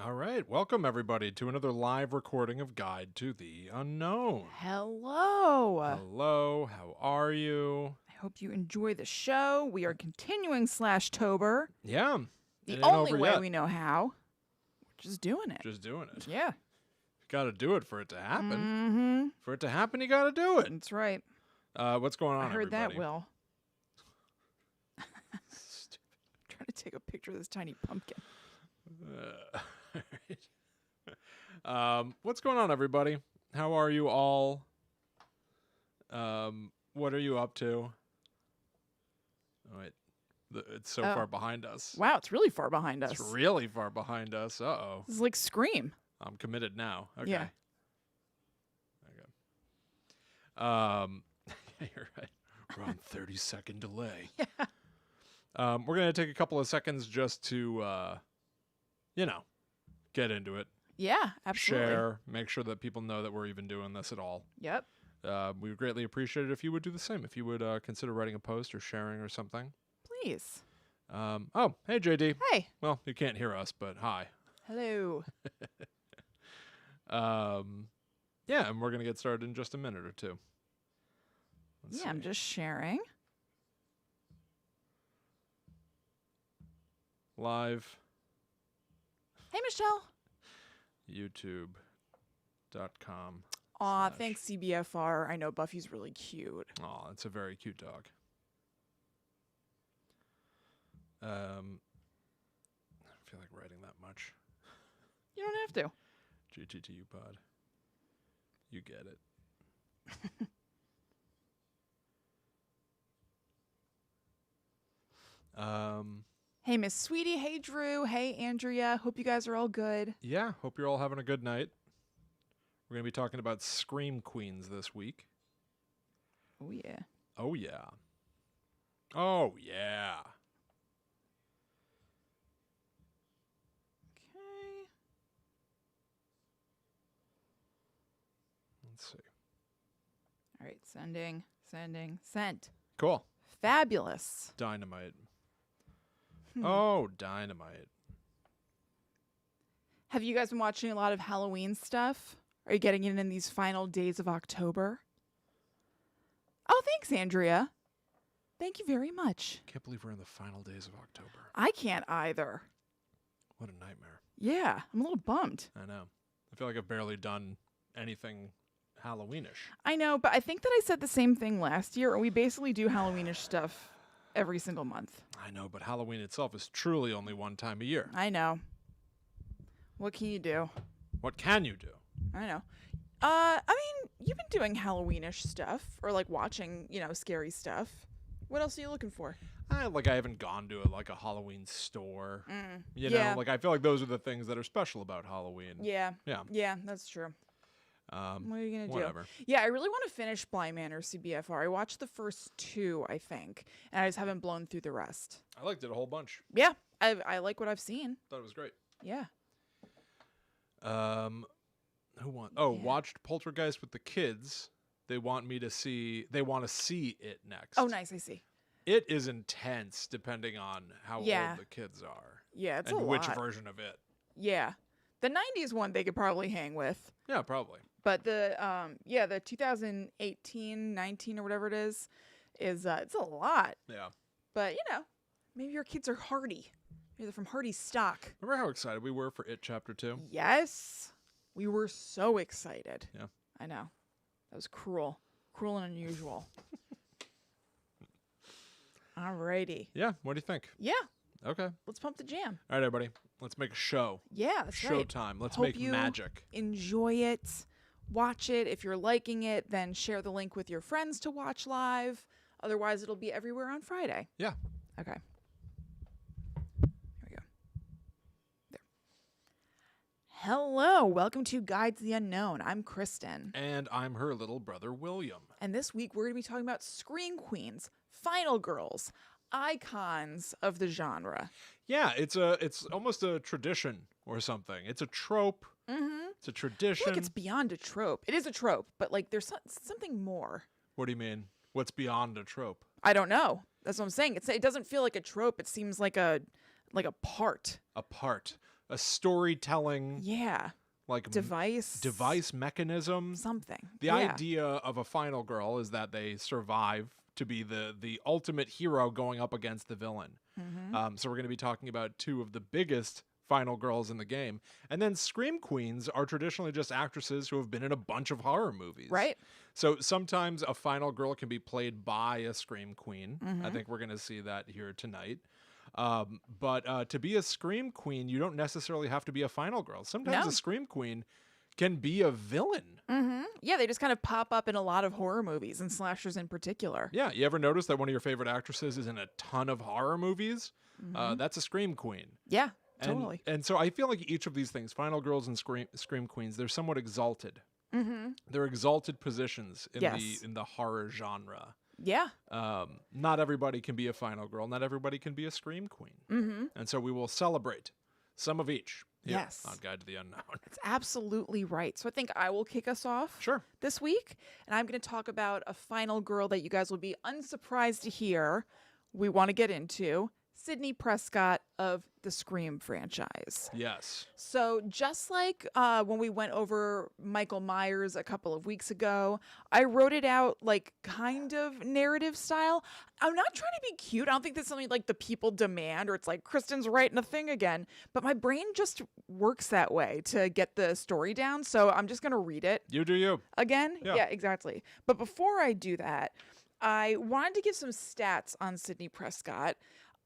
All right, welcome everybody to another live recording of Guide to the Unknown. Hello. Hello, how are you? I hope you enjoy the show. We are continuing slash-tober. Yeah, The it ain't only over way yet. we know how. We're just doing it. Just doing it. Yeah, Got to do it for it to happen. Mm-hmm. For it to happen, you got to do it. That's right. What's going on, I heard everybody? that, Will. Trying to take a picture of this tiny pumpkin. What's going on, everybody? How are you all? What are you up to? Oh, wait. It's so far behind us. Wow, it's really far behind us. It's really far behind us. Uh-oh. This is like Scream. I'm committed now. Okay. Yeah. Okay. You're right. We're on 30-second delay. Yeah. We're going to take a couple of seconds just to, get into it. Yeah, absolutely. Share. Make sure that people know that we're even doing this at all. Yep. We would greatly appreciate it if you would do the same. If you would consider writing a post or sharing or something. Please. Oh, hey, JD. Hey. Well, you can't hear us, but hi. Hello. Yeah, and we're going to get started in just a minute or two. Let's see. I'm just sharing. Live. Hey, Michelle. YouTube.com. Aw, thanks, CBFR. I know Buffy's really cute. Aw, it's a very cute dog. I don't feel like writing that much. You don't have to. GTTU pod. You get it. Hey, Miss Sweetie. Hey, Drew. Hey, Andrea. Hope you guys are all good. Yeah, hope you're all having a good night. We're going to be talking about Scream Queens this week. Oh, yeah. Oh, yeah. Oh, yeah. Okay. Let's see. All right. Sending. Sent. Cool. Fabulous. Dynamite. Oh, dynamite. Have you guys been watching a lot of Halloween stuff? Are you getting in these final days of October? Oh, thanks, Andrea. Thank you very much. Can't believe we're in the final days of October. I can't either. What a nightmare. Yeah, I'm a little bummed. I know. I feel like I've barely done anything Halloweenish. I know, but I think that I said the same thing last year, and we basically do Halloweenish stuff every single month. I know, but Halloween itself is truly only one time a year. I know. What can you do? What can you do? I know. I mean, you've been doing Halloweenish stuff, or like watching, scary stuff. What else are you looking for? I haven't gone to a Halloween store. Yeah. I feel like those are the things that are special about Halloween. Yeah. Yeah. Yeah, that's true. What are you going to do? Whatever. Yeah, I really want to finish Blind Manor CBFR. I watched the first 2, I think, and I just haven't blown through the rest. I liked it a whole bunch. Yeah, I like what I've seen. Thought it was great. Yeah. Who won? Oh, watched Poltergeist with the kids. They want to see it next. Oh, nice. I see. It is intense depending on how old the kids are. Yeah, it's and a which lot. version of it. Yeah. The 90s one they could probably hang with. Yeah, probably. But the 2018, 19 or whatever it is it's a lot. Yeah. But, maybe your kids are hardy. Maybe they're from hardy stock. Remember how excited we were for It Chapter 2? Yes. We were so excited. Yeah. I know. That was cruel. Cruel and unusual. Alrighty. Yeah, what do you think? Yeah. Okay. Let's pump the jam. All right, everybody. Let's make a show. Yeah, that's right. Showtime. Let's Hope make you magic. Enjoy it. Watch it. If you're liking it, then share the link with your friends to watch live. Otherwise, it'll be everywhere on Friday. Yeah. Okay. Here we go. There. Hello. Welcome to Guide to the Unknown. I'm Kristen. And I'm her little brother, William. And this week, we're going to be talking about Scream Queens, Final Girls, icons of the genre. Yeah, it's almost a tradition or something. It's a trope. Mm-hmm. It's a tradition. I feel like it's beyond a trope. It is a trope, but there's something more. What do you mean? What's beyond a trope? I don't know. That's what I'm saying. It doesn't feel like a trope. It seems like a part. A part. storytelling Yeah. like Device mechanism. something. The Yeah. idea of a final girl is that they survive to be the ultimate hero going up against the villain. So we're going to be talking about two of the biggest final girls in the game. And then Scream Queens are traditionally just actresses who have been in a bunch of horror movies. Right. So sometimes a final girl can be played by a Scream Queen. I think we're going to see that here tonight. But to be a Scream Queen, you don't necessarily have to be a final girl. Sometimes No. a Scream Queen can be a villain. Yeah, they just kind of pop up in a lot of horror movies and slashers in particular. Yeah, you ever notice that one of your favorite actresses is in a ton of horror movies? That's a Scream Queen. Yeah, And, totally. and so I feel like each of these things, final girls and Scream Queens, they're somewhat exalted. They're exalted positions in Yes. the horror genre. Yeah. Not everybody can be a final girl. Not everybody can be a Scream Queen. And so we will celebrate some of each here Yes. on Guide to the Unknown. That's absolutely right. So I think I will kick us off Sure. this week. And I'm going to talk about a final girl that you guys will be unsurprised to hear we want to get into. Sydney Prescott of the Scream franchise. Yes. So just like when we went over Michael Myers a couple of weeks ago, I wrote it out like kind of narrative style. I'm not trying to be cute. I don't think that's something like the people demand or it's like Kristen's writing a thing again. But my brain just works that way to get the story down. So I'm just going to read it You do you. again. Yeah. Yeah, exactly. But before I do that, I wanted to give some stats on Sydney Prescott.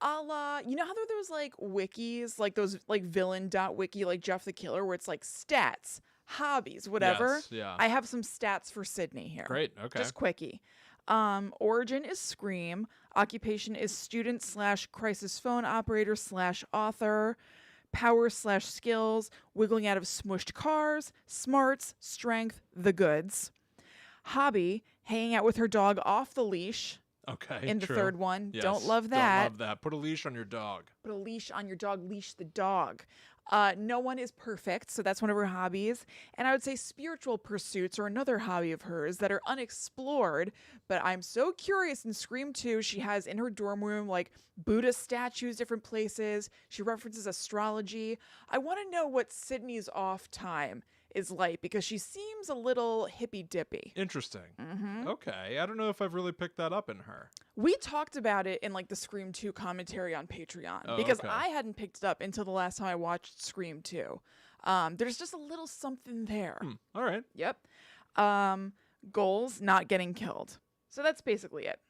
You know how there was like wikis, like those like villain.wiki, like Jeff the Killer, where it's like stats, hobbies, whatever. Yes, yeah. I have some stats for Sydney here. Great. Okay. Just quickie. Origin is Scream. Occupation is student/crisis phone operator/author. Power/skills, wiggling out of smushed cars. Smarts, strength, the goods. Hobby, hanging out with her dog off the leash. Okay. In the true. third one. Yes, Don't love that. Don't love that. Put a leash on your dog. Put a leash on your dog, leash the dog. No one is perfect, so that's one of her hobbies. And I would say spiritual pursuits are another hobby of hers that are unexplored, but I'm so curious in Scream 2, she has in her dorm room like Buddha statues, different places. She references astrology. I want to know what Sydney's off time is like because she seems a little hippy-dippy. Interesting. Okay. I don't know if I've really picked that up in her. We talked about it in like the Scream 2 commentary on Patreon Oh, because okay. I hadn't picked it up until the last time I watched Scream 2. There's just a little something there. All right. Yep. Goals, not getting killed. So that's basically it.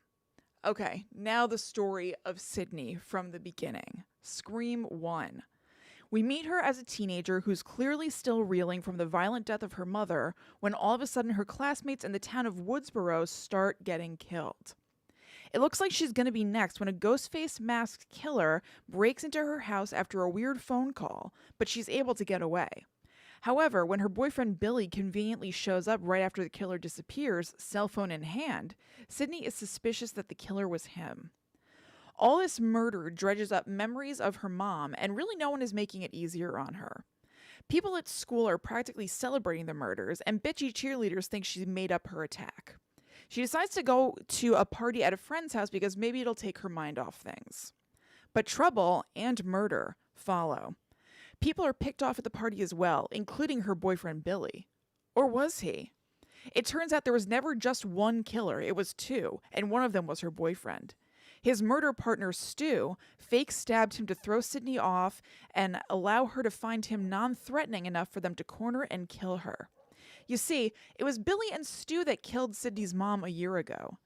Okay, now the story of Sydney from the beginning. Scream 1. We meet her as a teenager who's clearly still reeling from the violent death of her mother when all of a sudden her classmates in the town of Woodsboro start getting killed. It looks like she's going to be next when a ghost-faced masked killer breaks into her house after a weird phone call, but she's able to get away. However, when her boyfriend Billy conveniently shows up right after the killer disappears, cell phone in hand, Sydney is suspicious that the killer was him. All this murder dredges up memories of her mom, and really no one is making it easier on her. People at school are practically celebrating the murders, and bitchy cheerleaders think she's made up her attack. She decides to go to a party at a friend's house because maybe it'll take her mind off things. But trouble and murder follow. People are picked off at the party as well, including her boyfriend Billy. Or was he? It turns out there was never just one killer, it was two, and one of them was her boyfriend. His murder partner, Stu, fake stabbed him to throw Sydney off and allow her to find him non-threatening enough for them to corner and kill her. You see, it was Billy and Stu that killed Sydney's mom a year ago.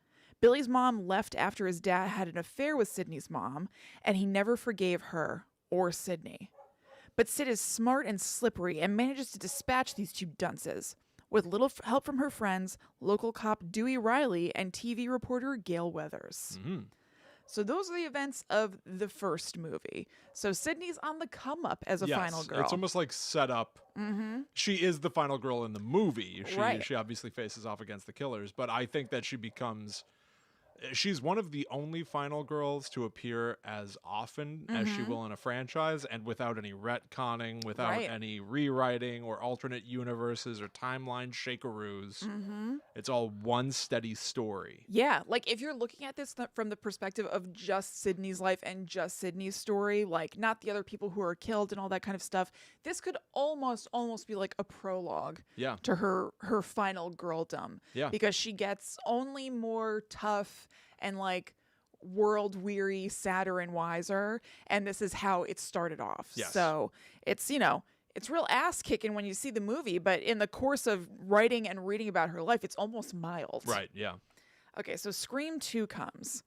Billy's mom left after his dad had an affair with Sydney's mom, and he never forgave her or Sydney. But Sid is smart and slippery and manages to dispatch these two dunces, with little help from her friends, local cop Dewey Riley and TV reporter Gail Weathers. So those are the events of the first movie. So Sydney's on the come up as a final girl. It's almost like set up. She is the final girl in the movie. Right. She obviously faces off against the killers, but I think that she becomes she's one of the only final girls to appear as often as she will in a franchise, and without any retconning, without any rewriting or alternate universes or timeline shakearoos. It's all one steady story. Yeah, like if you're looking at this from the perspective of just Sydney's life and just Sydney's story, like not the other people who are killed and all that kind of stuff, this could almost be like a prologue to her final girldom. Yeah. Because she gets only more tough and like world weary, sadder and wiser, and this is how it started off. Yes. So it's, you know, it's real ass kicking when you see the movie, but in the course of writing and reading about her life, it's almost mild. Right, yeah. Okay, so Scream 2 comes.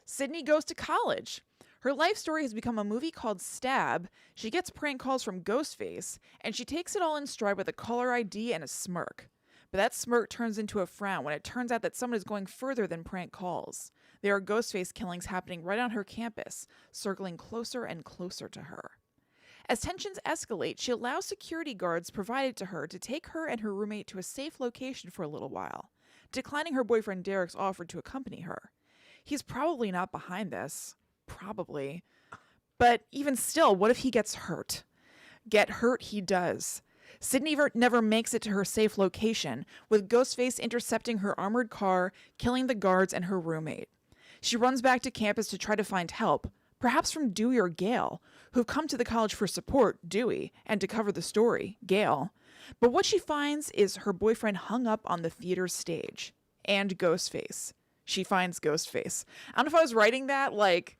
Sydney goes to college. Her life story has become a movie called Stab. She gets prank calls from Ghostface, and she takes it all in stride with a caller ID and a smirk. But that smirk turns into a frown when it turns out that someone is going further than prank calls. There are Ghostface killings happening right on her campus, circling closer and closer to her. As tensions escalate, she allows security guards provided to her to take her and her roommate to a safe location for a little while, declining her boyfriend Derek's offer to accompany her. He's probably not behind this. Probably. But even still, what if he gets hurt? Get hurt he does. Sydney never makes it to her safe location, with Ghostface intercepting her armored car, killing the guards and her roommate. She runs back to campus to try to find help, perhaps from Dewey or Gail, who've come to the college for support, Dewey, and to cover the story, Gail. But what she finds is her boyfriend hung up on the theater stage. And Ghostface. She finds Ghostface. I don't know if I was writing that, like,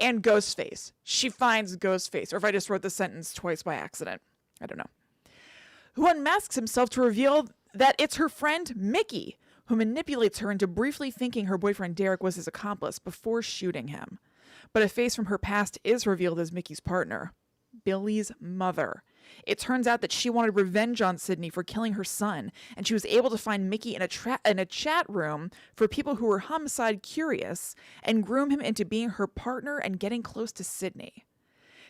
and Ghostface. She finds Ghostface. Or if I just wrote the sentence twice by accident. I don't know. Who unmasks himself to reveal that it's her friend Mickey, who manipulates her into briefly thinking her boyfriend Derek was his accomplice before shooting him. But a face from her past is revealed as Mickey's partner, Billy's mother. It turns out that she wanted revenge on Sydney for killing her son, and she was able to find Mickey in a chat room for people who were homicide curious and groom him into being her partner and getting close to Sydney.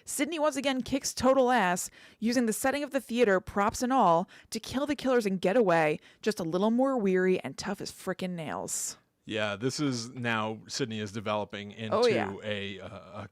Sydney once again kicks total ass, using the setting of the theater, props and all, to kill the killers and get away, just a little more weary and tough as frickin' nails. Yeah, this is now Sydney is developing into a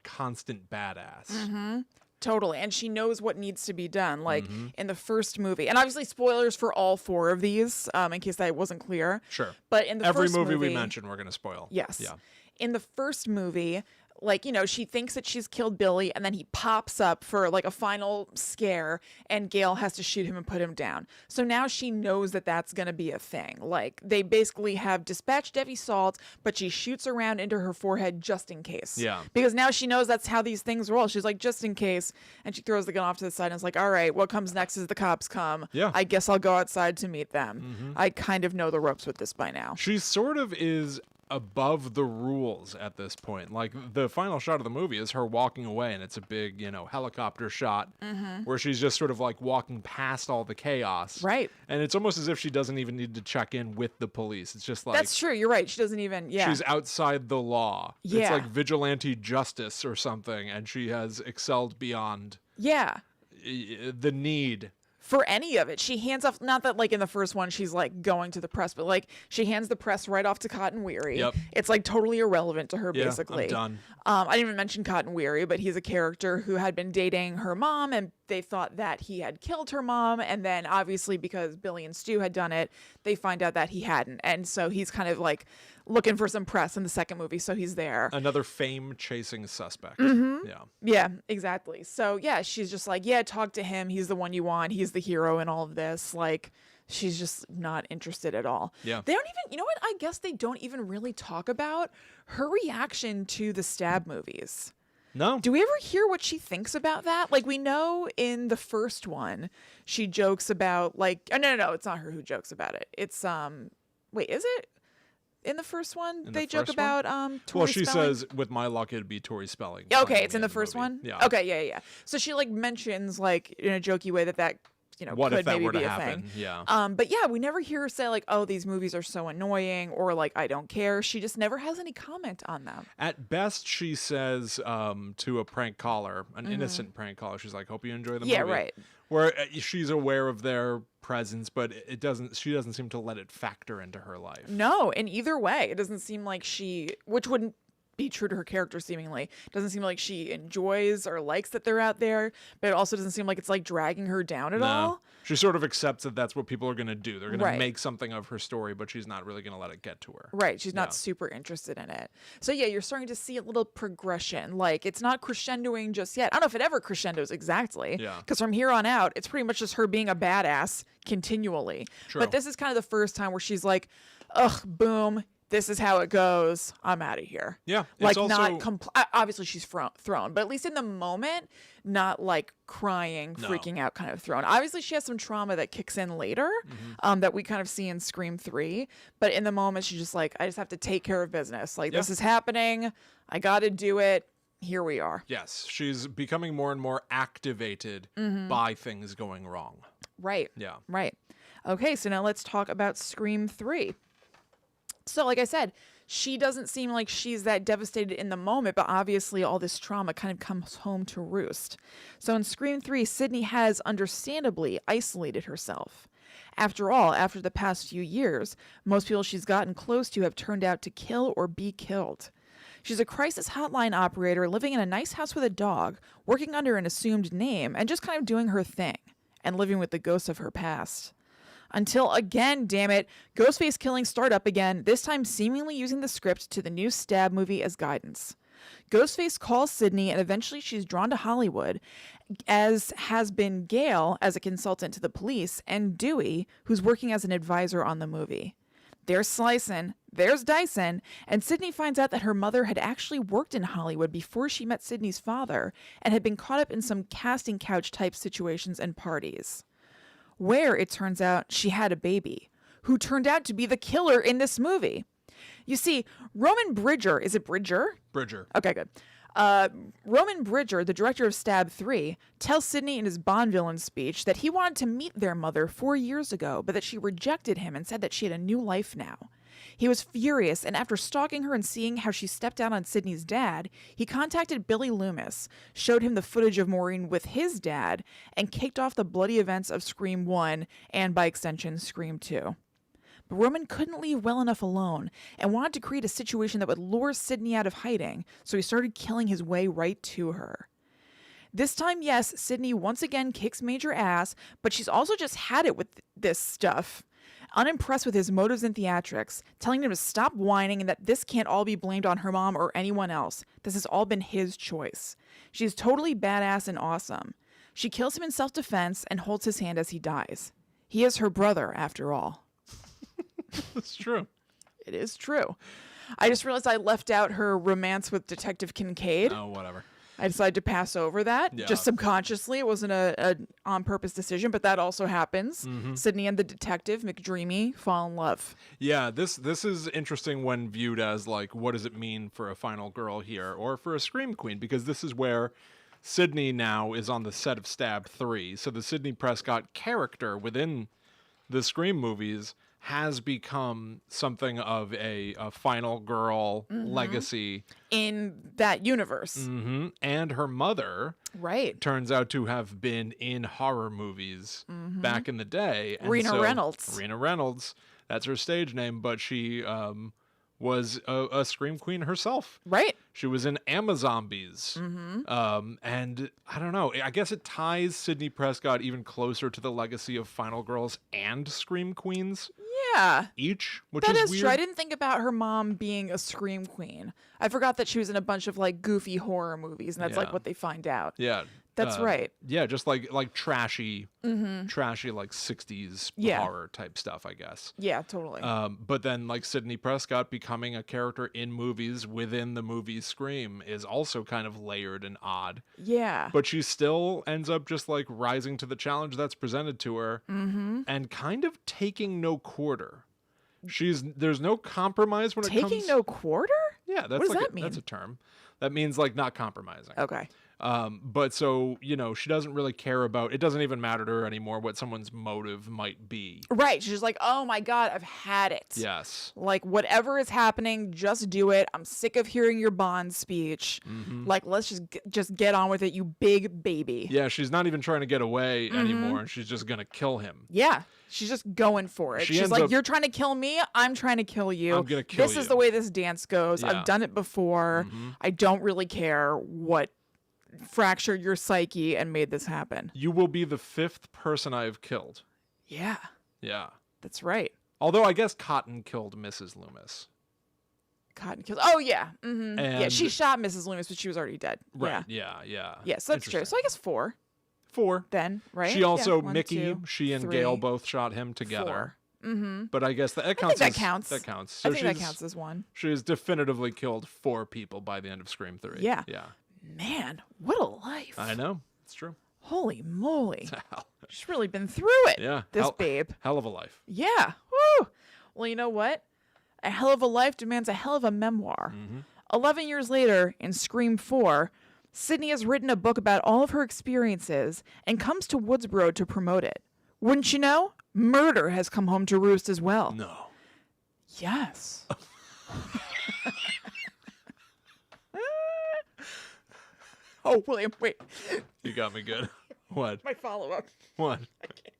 constant badass. Totally. And she knows what needs to be done. Like in the first movie, and obviously spoilers for all 4 of these, in case that wasn't clear. Sure. But in the every first movie we mention, we're going to spoil. Yes. Yeah. In the first movie, like, you know, she thinks that she's killed Billy, and then he pops up for like a final scare, and Gail has to shoot him and put him down. So now she knows that that's going to be a thing. Like, they basically have dispatched Debbie Salt, but she shoots around into her forehead just in case. Yeah. Because now she knows that's how these things roll. She's like, just in case. And she throws the gun off to the side and is like, all right, what comes next is the cops come. Yeah. I guess I'll go outside to meet them. I kind of know the ropes with this by now. She sort of is above the rules at this point. Like, the final shot of the movie is her walking away, and it's a big, you know, helicopter shot where she's just sort of like walking past all the chaos. Right. And it's almost as if she doesn't even need to check in with the police. It's just like, that's true. You're right. She doesn't even, she's outside the law. Yeah. It's like vigilante justice or something, and she has excelled beyond the need for any of it. She hands off, not that like in the first one she's like going to the press, but like she hands the press right off to Cotton Weary. Yep. It's like totally irrelevant to her, basically. I'm done. I didn't even mention Cotton Weary, but he's a character who had been dating her mom, and they thought that he had killed her mom, and then obviously because Billy and Stu had done it, they find out that he hadn't, and so he's kind of like looking for some press in the second movie, so he's there. Another fame-chasing suspect. Yeah, exactly. So yeah, she's just like, yeah, talk to him. He's the one you want. He's the hero in all of this. Like, she's just not interested at all. Yeah. They don't even, you know what? I guess they don't even really talk about her reaction to the Stab movies. No. Do we ever hear what she thinks about that? Like, we know in the first one, she jokes about like, oh, no, it's not her who jokes about it. It's, wait, is it? In the first one, they joke about Tori well, she Spelling? says, with my luck, it'd be Tori Spelling. Okay, it's in the first one? Yeah. Okay, yeah. So she like mentions like in a jokey way that you know, what could if that maybe were to be a happen? thing. Yeah. But yeah, we never hear her say like, oh, these movies are so annoying, or like, I don't care. She just never has any comment on them. At best, she says to a prank caller, an innocent prank caller, she's like, hope you enjoy the movie. Yeah, right. Where she's aware of their presence, but she doesn't seem to let it factor into her life. No, in either way, it doesn't seem like which wouldn't be true to her character seemingly. Doesn't seem like she enjoys or likes that they're out there, but it also doesn't seem like it's like dragging her down at all. She sort of accepts that that's what people are going to do. They're going Right. to make something of her story, but she's not really going to let it get to her. Right. She's not super interested in it. So yeah, you're starting to see a little progression. Like it's not crescendoing just yet. I don't know if it ever crescendos exactly. Yeah. Because from here on out, it's pretty much just her being a badass continually. True. But this is kind of the first time where she's like, ugh, boom. This is how it goes. I'm out of here. Yeah. Like also, not obviously she's thrown, but at least in the moment, not like crying, freaking out kind of thrown. Obviously she has some trauma that kicks in later, that we kind of see in Scream 3. But in the moment, she's just like, I just have to take care of business. Like this is happening. I got to do it. Here we are. Yes. She's becoming more and more activated by things going wrong. Right. Yeah. Right. Okay. So now let's talk about Scream 3. So like I said, she doesn't seem like she's that devastated in the moment, but obviously all this trauma kind of comes home to roost. So in Scream 3, Sydney has understandably isolated herself. After all, after the past few years, most people she's gotten close to have turned out to kill or be killed. She's a crisis hotline operator living in a nice house with a dog, working under an assumed name, and just kind of doing her thing, and living with the ghosts of her past. Until again, damn it, Ghostface killings start up again, this time seemingly using the script to the new Stab movie as guidance. Ghostface calls Sydney and eventually she's drawn to Hollywood, as has been Gail as a consultant to the police and Dewey, who's working as an advisor on the movie. There's slicing, there's dicing, and Sydney finds out that her mother had actually worked in Hollywood before she met Sydney's father and had been caught up in some casting couch type situations and parties. Where, it turns out, she had a baby, who turned out to be the killer in this movie. You see, Roman Bridger, is it Bridger? Bridger. Okay, good. Roman Bridger, the director of Stab 3, tells Sydney in his Bond villain speech that he wanted to meet their mother 4 years ago, but that she rejected him and said that she had a new life now. He was furious, and after stalking her and seeing how she stepped out on Sydney's dad, he contacted Billy Loomis, showed him the footage of Maureen with his dad, and kicked off the bloody events of Scream 1 and, by extension, Scream 2. But Roman couldn't leave well enough alone and wanted to create a situation that would lure Sydney out of hiding, so he started killing his way right to her. This time, yes, Sydney once again kicks major ass, but she's also just had it with this stuff. Unimpressed with his motives and theatrics, telling him to stop whining and that this can't all be blamed on her mom or anyone else. This has all been his choice. She's totally badass and awesome. She kills him in self-defense and holds his hand as he dies. He is her brother, after all. It's true. It is true. I just realized I left out her romance with Detective Kincaid. Oh, whatever. I decided to pass over that, just subconsciously. It wasn't a on-purpose decision, but that also happens. Sydney and the detective, McDreamy, fall in love. Yeah, this is interesting when viewed as, like, what does it mean for a final girl here, or for a Scream Queen? Because this is where Sydney now is on the set of Stab 3. So the Sydney Prescott character within the Scream movies has become something of a final girl legacy in that universe. And her mother turns out to have been in horror movies back in the day. And Rena Reynolds. Rena Reynolds, that's her stage name, but she was a Scream Queen herself. Right. She was in Amazombies. And I don't know, I guess it ties Sydney Prescott even closer to the legacy of Final Girls and Scream Queens. Yeah. Each, which that is weird. true. I didn't think about her mom being a Scream Queen. I forgot that she was in a bunch of like goofy horror movies, and that's like what they find out. Yeah. That's right. Yeah, just like trashy like 60s horror type stuff, I guess. Yeah, totally. But then like Sydney Prescott becoming a character in movies within the movie Scream is also kind of layered and odd. Yeah. But she still ends up just like rising to the challenge that's presented to her and kind of taking no quarter. There's no compromise when it comes... Taking no quarter? Yeah, that's what does that mean? That's a term. That means like not compromising. Okay. But so, she doesn't really care about, it doesn't even matter to her anymore what someone's motive might be. Right. She's just like, oh my God, I've had it. Yes. Like, whatever is happening, just do it. I'm sick of hearing your Bond speech. Like, let's just get on with it, you big baby. Yeah, she's not even trying to get away anymore, and she's just going to kill him. Yeah. She's just going for it. She's like, you're trying to kill me. I'm trying to kill you. I'm going to kill you. This is the way this dance goes. Yeah. I've done it before. I don't really care what fractured your psyche and made this happen. You will be the 5th person I have killed. Yeah. Yeah. That's right. Although I guess Cotton killed Mrs. Loomis. Cotton kills. Oh, yeah. And Yeah, she shot Mrs. Loomis, but she was already dead. Right. Yeah. Yeah. Yeah, so that's true. So I guess 4 then, right? She also, One, Mickey, two, she and 3, Gail both shot him together. 4. But I guess that I counts. think that counts. That counts. So I think that counts as 1. She's definitively killed 4 people by the end of Scream 3. Yeah. Yeah. Man, what a life. I know. It's true. Holy moly. Hell. She's really been through it. Yeah. This babe. Hell of a life. Yeah. Woo. Well, you know what? A hell of a life demands a hell of a memoir. 11 years later, in Scream 4, Sydney has written a book about all of her experiences and comes to Woodsboro to promote it. Wouldn't you know? Murder has come home to roost as well. No. Yes. Oh, William, wait. You got me good. What? My follow-up. What? I can't.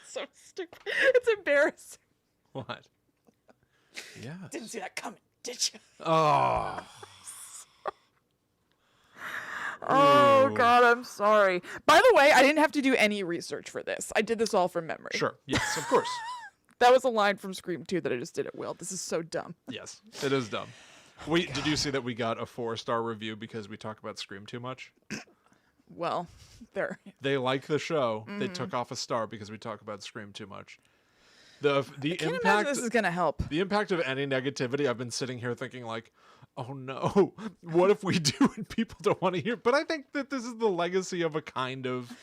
So stupid. It's embarrassing. What? Yeah. Didn't see that coming, did you? Oh. Oh, Ooh. God, I'm sorry. By the way, I didn't have to do any research for this. I did this all from memory. Sure. Yes, of course. That was a line from Scream 2 that I just did at will. This is so dumb. Yes, it is dumb. Did you see that we got a 4-star review because we talk about Scream too much? Well, there. They like the show. They took off a star because we talk about Scream too much. The I can't imagine impact this is going to help. the impact of any negativity, I've been sitting here thinking like, oh no, what if we do and people don't want to hear? But I think that this is the legacy of a kind of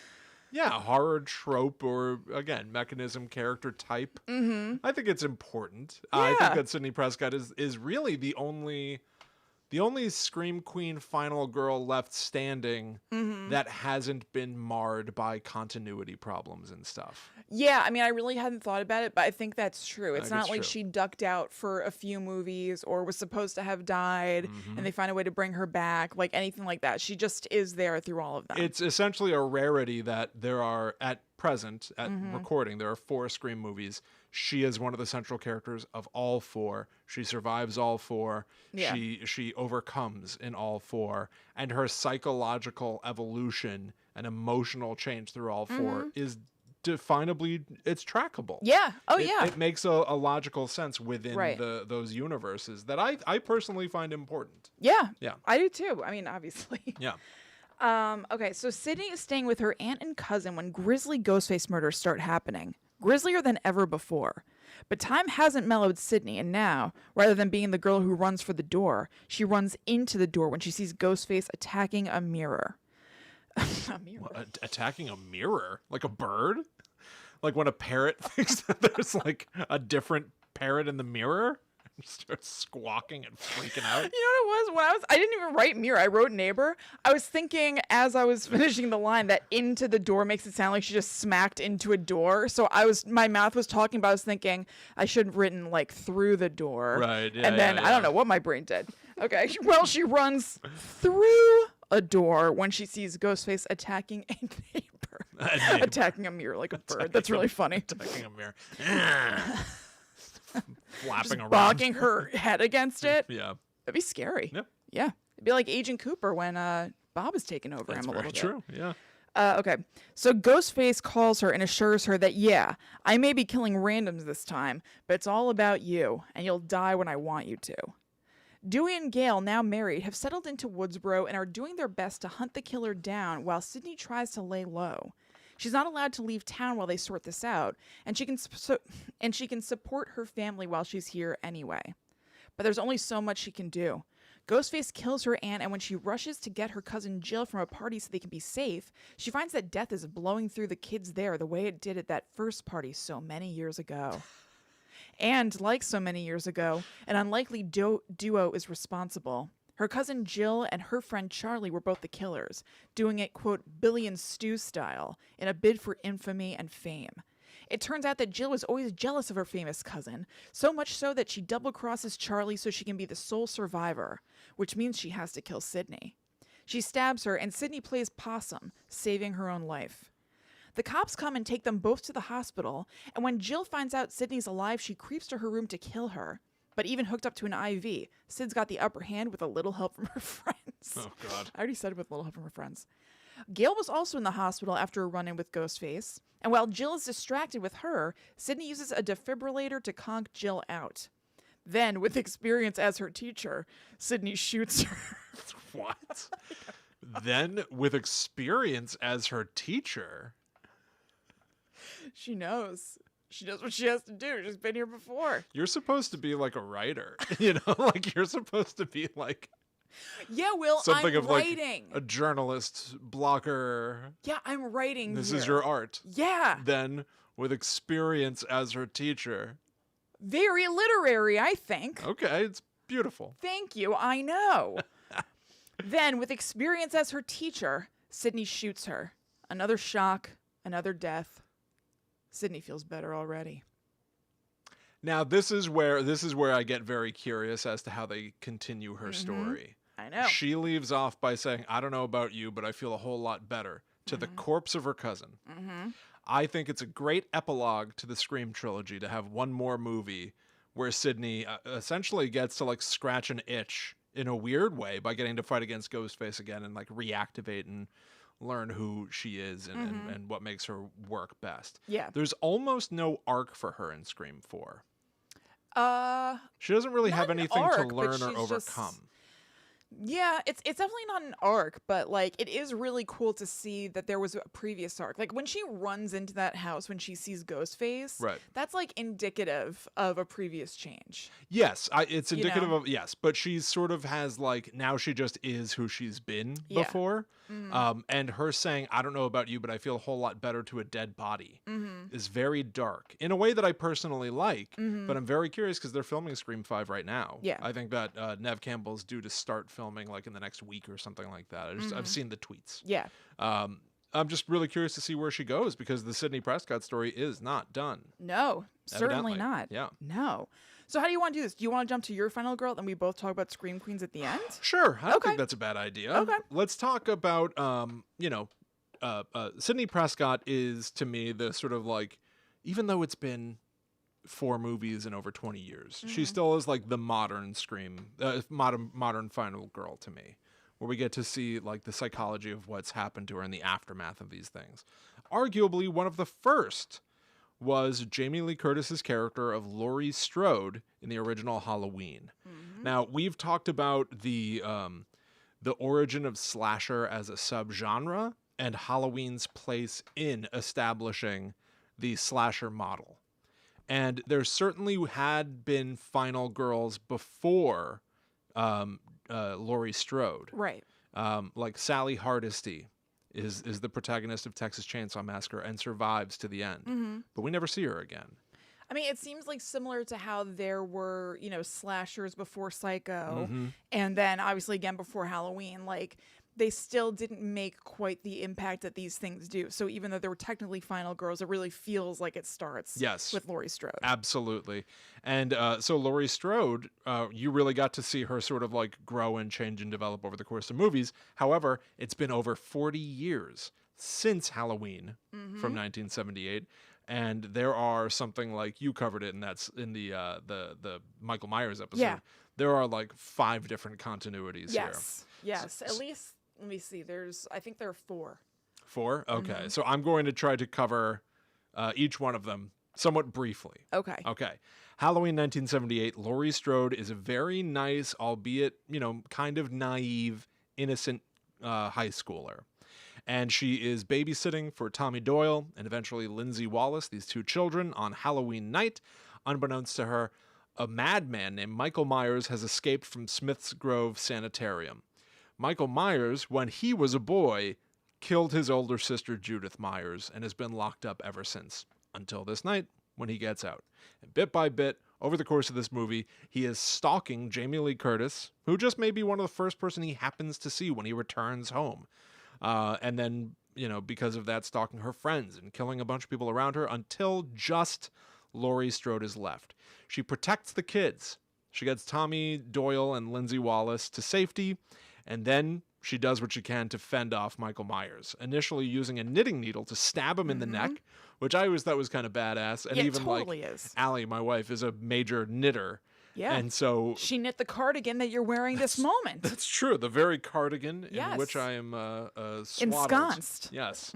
horror trope or, again, mechanism character type. I think it's important. I think that Sidney Prescott is really the only Scream Queen final girl left standing that hasn't been marred by continuity problems and stuff. Yeah, I mean, I really hadn't thought about it, but I think that's true. It's think not it's like true. she ducked out for a few movies or was supposed to have died and they find a way to bring her back, like anything like that. She just is there through all of them. It's essentially a rarity that there are, at present, at recording, there are 4 Scream movies. She is one of the central characters of all 4. She survives all 4. Yeah. She overcomes in all 4. And her psychological evolution and emotional change through all 4 is definably, it's trackable. Yeah. Oh, It- yeah. It makes a logical sense within Right. those universes that I personally find important. Yeah. Yeah. I do too. I mean, obviously. Yeah. Okay, so Sydney is staying with her aunt and cousin when grisly Ghostface murders start happening. Grislier than ever before. But time hasn't mellowed Sydney, and now, rather than being the girl who runs for the door, she runs into the door when she sees Ghostface attacking a mirror. A mirror? What, attacking a mirror? Like a bird? Like when a parrot thinks that there's like a different parrot in the mirror? And starts squawking and freaking out. You know what it was? I didn't even write mirror. I wrote neighbor. I was thinking as I was finishing the line that into the door makes it sound like she just smacked into a door. So my mouth was talking, but I was thinking I should have written like through the door. Right. Yeah, And then yeah, I don't know what my brain did. Okay. Well, she runs through a door when she sees Ghostface attacking a neighbor. Attacking a mirror like a bird. That's really funny. Attacking a mirror. Flapping around. Bonking her head against it. Yeah. That'd be scary. Yep. Yeah. It'd be like Agent Cooper when Bob is taking over That's him a very little bit. true. Yeah. Okay. So Ghostface calls her and assures her that, yeah, I may be killing randoms this time, but it's all about you, and you'll die when I want you to. Dewey and Gail, now married, have settled into Woodsboro and are doing their best to hunt the killer down while Sydney tries to lay low. She's not allowed to leave town while they sort this out, and she can support her family while she's here anyway. But there's only so much she can do. Ghostface kills her aunt, and when she rushes to get her cousin Jill from a party so they can be safe, she finds that death is blowing through the kids there the way it did at that first party so many years ago. And, like so many years ago, an unlikely duo is responsible. Her cousin Jill and her friend Charlie were both the killers, doing it, quote, Billy and Stu style, in a bid for infamy and fame. It turns out that Jill was always jealous of her famous cousin, so much so that she double-crosses Charlie so she can be the sole survivor, which means she has to kill Sydney. She stabs her, and Sydney plays possum, saving her own life. The cops come and take them both to the hospital, and when Jill finds out Sydney's alive, she creeps to her room to kill her. But even hooked up to an IV, Sid's got the upper hand with a little help from her friends. Oh, God. I already said with a little help from her friends. Gail was also in the hospital after a run-in with Ghostface, and while Jill is distracted with her, Sydney uses a defibrillator to conk Jill out. Then, with experience as her teacher, Sydney shoots her. What? Then, with experience as her teacher? She knows. She knows what she has to do. She's been here before. You're supposed to be like a writer, you know? Like, you're supposed to be like... Yeah, Will, something I'm of writing. Like a journalist, blogger. Yeah, I'm writing This here. is your art. Yeah. Then, with experience as her teacher. Very literary, I think. Okay, it's beautiful. Thank you, I know. Then, with experience as her teacher, Sydney shoots her. Another shock, another death. Sydney feels better already. Now, this is where I get very curious as to how they continue her story. I know. She leaves off by saying, I don't know about you, but I feel a whole lot better, to the corpse of her cousin. I think it's a great epilogue to the Scream trilogy to have one more movie where Sydney essentially gets to like scratch an itch in a weird way by getting to fight against Ghostface again and like reactivate and learn who she is and what makes her work best. Yeah. There's almost no arc for her in Scream 4. She doesn't really not have an anything arc, to but learn or she's just- overcome. Yeah, it's definitely not an arc, but like it is really cool to see that there was a previous arc. Like when she runs into that house when she sees Ghostface, Right. that's like indicative of a previous change. Yes, it's indicative know? of, yes, but she sort of has like, now she just is who she's been Yeah. before. And her saying, I don't know about you, but I feel a whole lot better to a dead body is very dark in a way that I personally like, but I'm very curious because they're filming Scream 5 right now. Yeah. I think that Nev Campbell's due to start filming like in the next week or something like that. I've seen the tweets. Yeah. I'm just really curious to see where she goes because the Sidney Prescott story is not done. No, certainly Evidently. not. Yeah. No. So how do you want to do this? Do you want to jump to your final girl, then we both talk about Scream Queens at the end? Sure. I don't Okay. think that's a bad idea. Okay. Let's talk about, Sidney Prescott is to me the sort of like, even though it's been 4 movies in over 20 years, she still is like the modern Scream, modern final girl to me, where we get to see like the psychology of what's happened to her in the aftermath of these things. Arguably one of the first was Jamie Lee Curtis's character of Laurie Strode in the original Halloween. Now, we've talked about the origin of slasher as a subgenre and Halloween's place in establishing the slasher model. And there certainly had been final girls before Laurie Strode. Right. Like Sally Hardesty is the protagonist of Texas Chainsaw Massacre and survives to the end. But we never see her again. I mean, it seems like similar to how there were, slashers before Psycho, and then obviously again before Halloween. Like, they still didn't make quite the impact that these things do. So even though they were technically final girls, it really feels like it starts with Laurie Strode. Absolutely. And so Laurie Strode, you really got to see her sort of like grow and change and develop over the course of movies. However, it's been over 40 years since Halloween from 1978. And there are something like, you covered it, and that's in the Michael Myers episode. Yeah. There are like 5 different continuities here. Yes. At least, let me see. I think there are 4. 4? Okay. So I'm going to try to cover each one of them somewhat briefly. Okay. Halloween 1978, Laurie Strode is a very nice, albeit, kind of naive, innocent high schooler. And she is babysitting for Tommy Doyle and eventually Lindsay Wallace, these 2 children, on Halloween night. Unbeknownst to her, a madman named Michael Myers has escaped from Smith's Grove Sanitarium. Michael Myers, when he was a boy, killed his older sister Judith Myers and has been locked up ever since, until this night when he gets out. And bit by bit, over the course of this movie, he is stalking Jamie Lee Curtis, who just may be one of the first person he happens to see when he returns home. And then, because of that, stalking her friends and killing a bunch of people around her until just Laurie Strode is left. She protects the kids. She gets Tommy Doyle and Lindsay Wallace to safety, and then she does what she can to fend off Michael Myers, initially using a knitting needle to stab him in the neck, which I always thought was kind of badass. And Yeah, even it totally is. Allie, my wife, is a major knitter. Yeah. And so she knit the cardigan that you're wearing this moment. That's true. The very cardigan in Yes. which I am swaddled. Ensconced. Yes.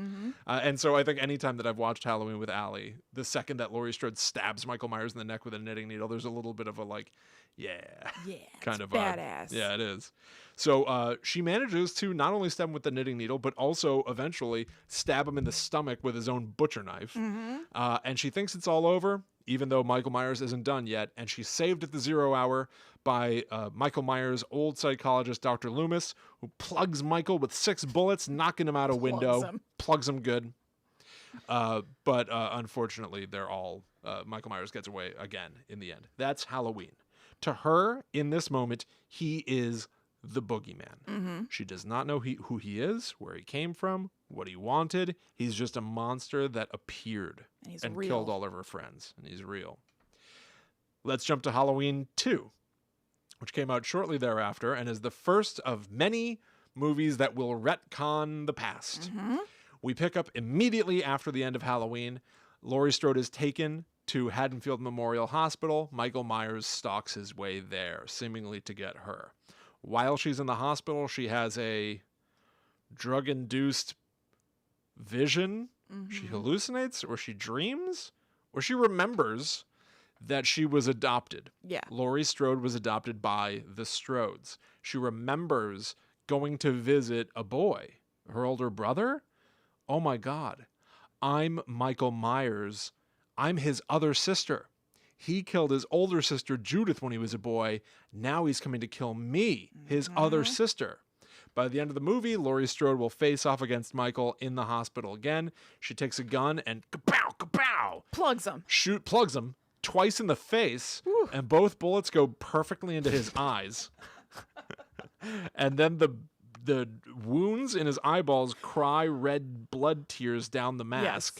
And so I think anytime that I've watched Halloween with Allie, the second that Laurie Strode stabs Michael Myers in the neck with a knitting needle, there's a little bit of a kind of vibe. Badass. Yeah, it is. So she manages to not only stab him with the knitting needle, but also eventually stab him in the stomach with his own butcher knife. And she thinks it's all over, even though Michael Myers isn't done yet. And she's saved at the 0 hour by Michael Myers' old psychologist, Dr. Loomis, who plugs Michael with 6 bullets, knocking him out a window. Plugs him good. But unfortunately, they're all... Michael Myers gets away again in the end. That's Halloween. To her, in this moment, he is the boogeyman. She does not know who he is, where he came from, what he wanted. He's just a monster that appeared and killed all of her friends. And he's real. Let's jump to Halloween 2, which came out shortly thereafter and is the first of many movies that will retcon the past. We pick up immediately after the end of Halloween. Laurie Strode is taken to Haddonfield Memorial Hospital. Michael Myers stalks his way there, seemingly to get her. While she's in the hospital, she has a drug-induced vision. She hallucinates, or she dreams, or she remembers that she was adopted. Yeah. Laurie Strode was adopted by the Strodes. She remembers going to visit a boy, her older brother. Oh my God. I'm Michael Myers. I'm his other sister. He killed his older sister, Judith, when he was a boy. Now he's coming to kill me, his other sister. By the end of the movie, Laurie Strode will face off against Michael in the hospital again. She takes a gun and kapow, kapow. Plugs him twice in the face. Whew. And both bullets go perfectly into his eyes. And then the wounds in his eyeballs cry red blood tears down the mask.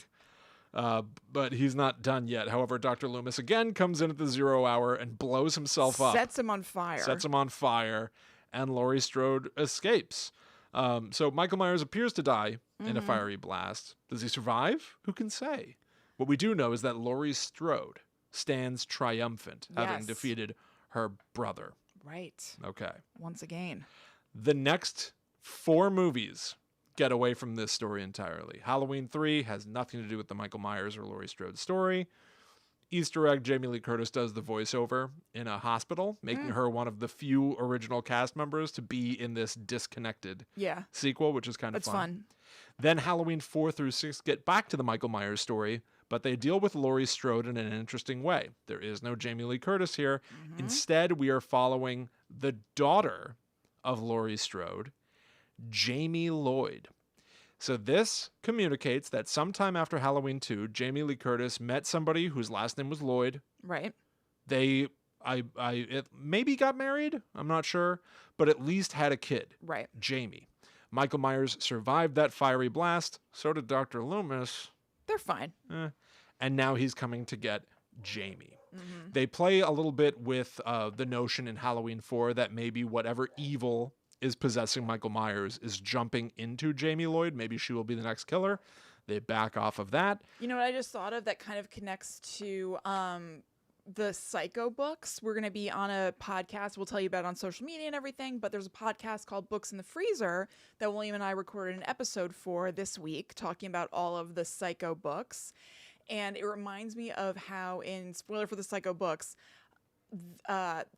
Yes. But he's not done yet. However, Dr. Loomis again comes in at the 0 hour and blows himself up. Sets him on fire. And Laurie Strode escapes. So Michael Myers appears to die in a fiery blast. Does he survive? Who can say? What we do know is that Laurie Strode stands triumphant, having defeated her brother. Right. Okay. Once again. The next 4 movies get away from this story entirely. Halloween 3 has nothing to do with the Michael Myers or Laurie Strode story. Easter egg, Jamie Lee Curtis does the voiceover in a hospital, making her one of the few original cast members to be in this disconnected sequel, which is kind of fun. Then Halloween 4 through 6 get back to the Michael Myers story, but they deal with Laurie Strode in an interesting way. There is no Jamie Lee Curtis here. Instead, we are following the daughter of Laurie Strode, Jamie Lloyd. So this communicates that sometime after Halloween 2, Jamie Lee Curtis met somebody whose last name was Lloyd. Right. They maybe got married, I'm not sure, but at least had a kid. Right. Jamie. Michael Myers survived that fiery blast. So did Dr. Loomis. They're fine. And now he's coming to get Jamie. They play a little bit with the notion in Halloween 4 that maybe whatever evil is possessing Michael Myers is jumping into Jamie Lloyd. Maybe she will be the next killer. They back off of that. You know what I just thought of that kind of connects to the Psycho books? We're going to be on a podcast. We'll tell you about it on social media and everything, but there's a podcast called Books in the Freezer that William and I recorded an episode for this week, talking about all of the Psycho books. And it reminds me of how, in spoiler for the Psycho books,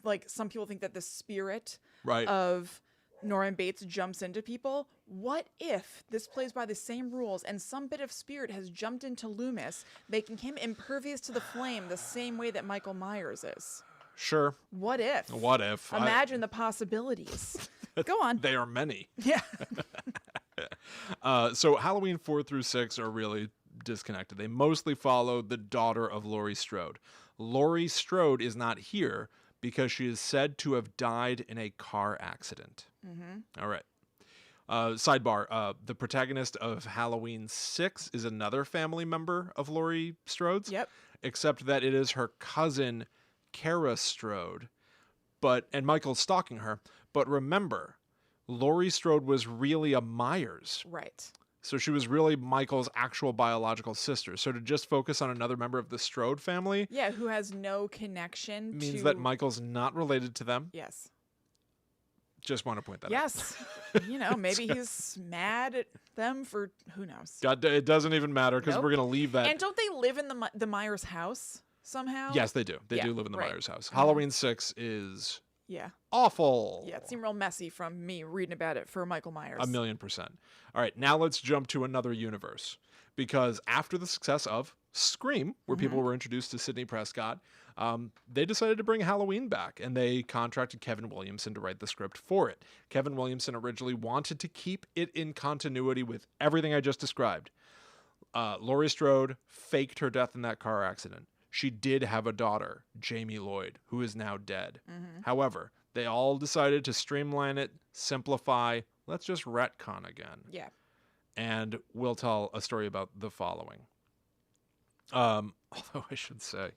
like some people think that the spirit of Norman Bates jumps into people. What if this plays by the same rules and some bit of spirit has jumped into Loomis, making him impervious to the flame the same way that Michael Myers is? Sure. What if? What if? Imagine the possibilities. Go on. They are many. Yeah. So Halloween 4 through 6 are really disconnected. They mostly follow the daughter of Laurie Strode. Laurie Strode is not here because she is said to have died in a car accident. All right. Sidebar, the protagonist of Halloween 6 is another family member of Laurie Strode's. Yep. Except that it is her cousin, Kara Strode. And Michael's stalking her. But remember, Laurie Strode was really a Myers. Right. So she was really Michael's actual biological sister. So to just focus on another member of the Strode family... Yeah, who has no connection means that Michael's not related to them. Yes. Just want to point that out. Yes. Maybe he's mad at them for... Who knows? God, it doesn't even matter because we're going to leave that... And don't they live in the Myers house somehow? Yes, they do. They do live in the Myers house. Halloween 6 is... Yeah. Awful. Yeah, it seemed real messy from me reading about it for Michael Myers. 1,000,000%. All right, now let's jump to another universe. Because after the success of Scream, where people were introduced to Sidney Prescott, they decided to bring Halloween back, and they contracted Kevin Williamson to write the script for it. Kevin Williamson originally wanted to keep it in continuity with everything I just described. Laurie Strode faked her death in that car accident. She did have a daughter, Jamie Lloyd, who is now dead. However, they all decided to streamline it, simplify, let's just retcon again. Yeah. And we'll tell a story about the following. Although I should say...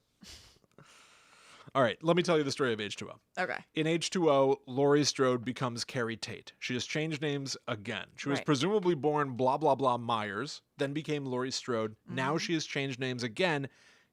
All right, let me tell you the story of H2O. Okay. In H2O, Laurie Strode becomes Carrie Tate. She has changed names again. She was presumably born blah, blah, blah Myers, then became Laurie Strode. Now she has changed names again,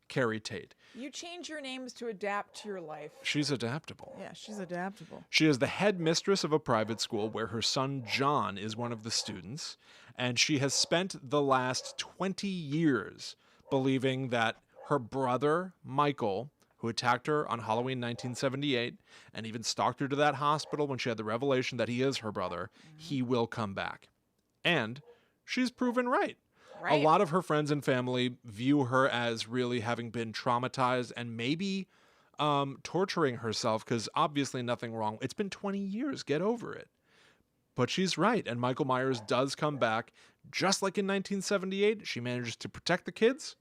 Carrie Tate. You change your names to adapt to your life. She's adaptable. Yeah, she's adaptable. She is the head mistress of a private school where her son John is one of the students, and she has spent the last 20 years believing that her brother, Michael, who attacked her on Halloween 1978 and even stalked her to that hospital when she had the revelation that he is her brother, he will come back. And she's proven right. A lot of her friends and family view her as really having been traumatized and maybe torturing herself because obviously nothing wrong. It's been 20 years. Get over it. But she's right. And Michael Myers does come back. Just like in 1978, she manages to protect the kids,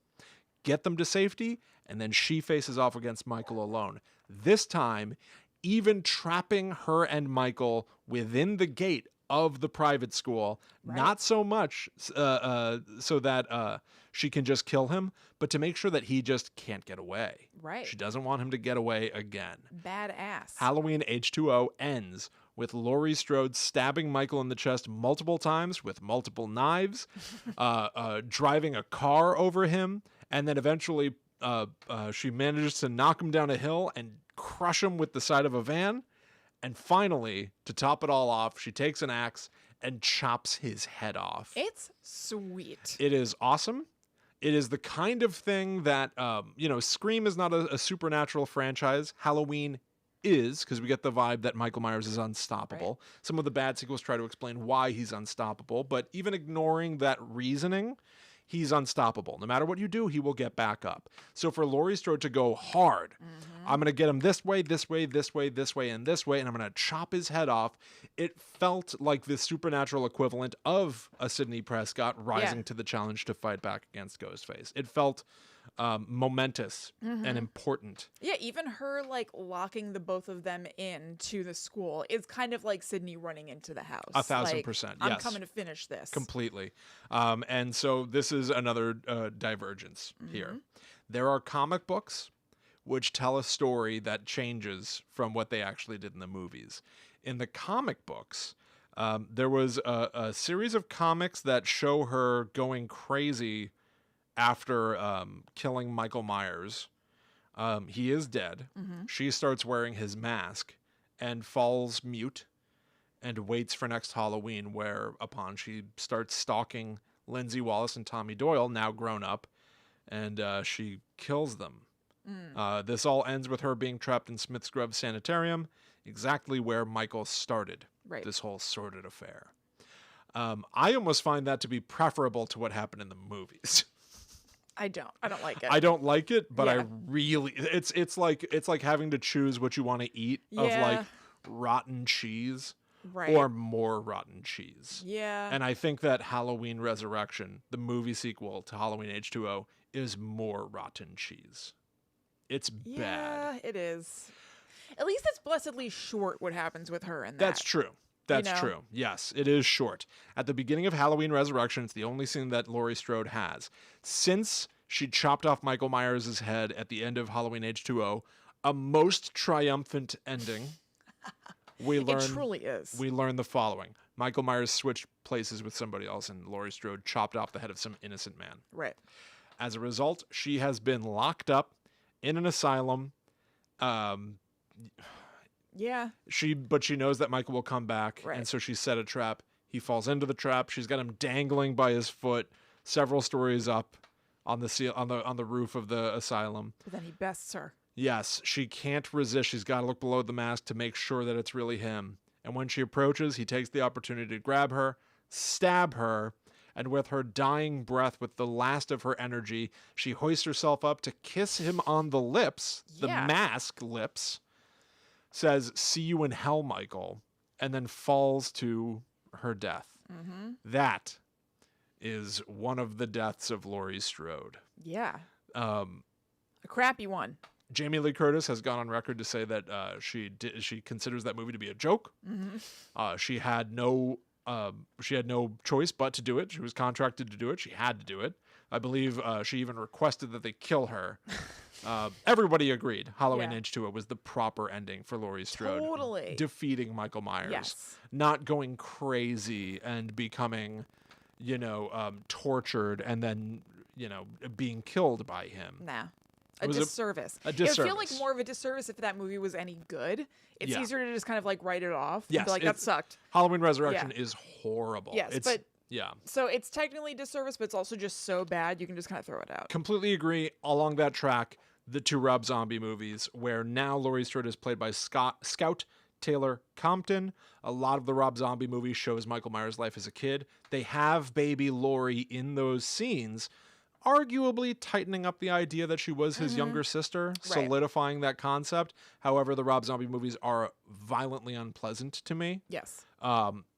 get them to safety, and then she faces off against Michael alone. This time, even trapping her and Michael within the gate of the private school, not so much so that she can just kill him, but to make sure that he just can't get away. Right. She doesn't want him to get away again. Badass. Halloween H2O ends with Laurie Strode stabbing Michael in the chest multiple times with multiple knives, driving a car over him, and then eventually she manages to knock him down a hill and crush him with the side of a van. And finally, to top it all off, she takes an axe and chops his head off. It's sweet. It is awesome. It is the kind of thing that, Scream is not a supernatural franchise. Halloween is, because we get the vibe that Michael Myers is unstoppable. Some of the bad sequels try to explain why he's unstoppable, but even ignoring that reasoning, he's unstoppable. No matter what you do, he will get back up. So for Laurie Strode to go hard, I'm going to get him this way, this way, this way, this way, and this way, and I'm going to chop his head off. It felt like the supernatural equivalent of a Sidney Prescott rising to the challenge to fight back against Ghostface. It felt momentous and important. Yeah, even her locking the both of them into the school is kind of like Sydney running into the house. 1,000%. Yes. I'm coming to finish this. Completely. And so this is another divergence here. There are comic books which tell a story that changes from what they actually did in the movies. In the comic books, there was a series of comics that show her going crazy after killing Michael Myers. He is dead. She starts wearing his mask and falls mute and waits for next Halloween, whereupon she starts stalking Lindsay Wallace and Tommy Doyle, now grown up, and she kills them. This all ends with her being trapped in Smith's Grove Sanitarium, exactly where Michael started this whole sordid affair. I almost find that to be preferable to what happened in the movies. I don't like it. I don't like it, but I really it's like having to choose what you want to eat of rotten cheese Right. or more rotten cheese. Yeah. And I think that Halloween Resurrection, the movie sequel to Halloween H2O, is more rotten cheese. It's bad. Yeah, it is. At least it's blessedly short what happens with her in that. That's true. That's You know? true. Yes, it is short. At the beginning of Halloween Resurrection, it's the only scene that Laurie Strode has. Since she chopped off Michael Myers' head at the end of Halloween H2O, a most triumphant ending. It truly is. We learn the following. Michael Myers switched places with somebody else, and Laurie Strode chopped off the head of some innocent man. Right. As a result, she has been locked up in an asylum. Yeah. But she knows that Michael will come back, Right. and so she set a trap. He falls into the trap. She's got him dangling by his foot, several stories up on the roof of the asylum. But then he bests her. Yes, she can't resist. She's got to look below the mask to make sure that it's really him. And when she approaches, he takes the opportunity to grab her, stab her, and with her dying breath, with the last of her energy, she hoists herself up to kiss him on the lips, the Yeah. mask lips, says, "See you in hell, Michael," and then falls to her death. Mm-hmm. That is one of the deaths of Laurie Strode. Yeah. A crappy one. Jamie Lee Curtis has gone on record to say that she considers that movie to be a joke. Mm-hmm. She had no choice but to do it. She was contracted to do it. She had to do it. I believe she even requested that they kill her. Everybody agreed Halloween Yeah. H2O was the proper ending for Laurie Strode. Totally. Defeating Michael Myers. Yes. Not going crazy and becoming, tortured and then, being killed by him. Nah. It A was disservice. a It would feel like disservice. more of a disservice if that movie was any good. It's Yeah. easier to just kind of like write it off. Yes, And be like, that sucked. Halloween Resurrection is horrible. Yes, but yeah. so it's technically disservice, but it's also just so bad you can just kind of throw it out. Completely agree. Along that track, the two Rob Zombie movies, where now Laurie Strode is played by Scout Taylor Compton. A lot of the Rob Zombie movies shows Michael Myers' life as a kid. They have baby Laurie in those scenes, arguably tightening up the idea that she was his younger sister, solidifying that concept. However, the Rob Zombie movies are violently unpleasant to me. Yes.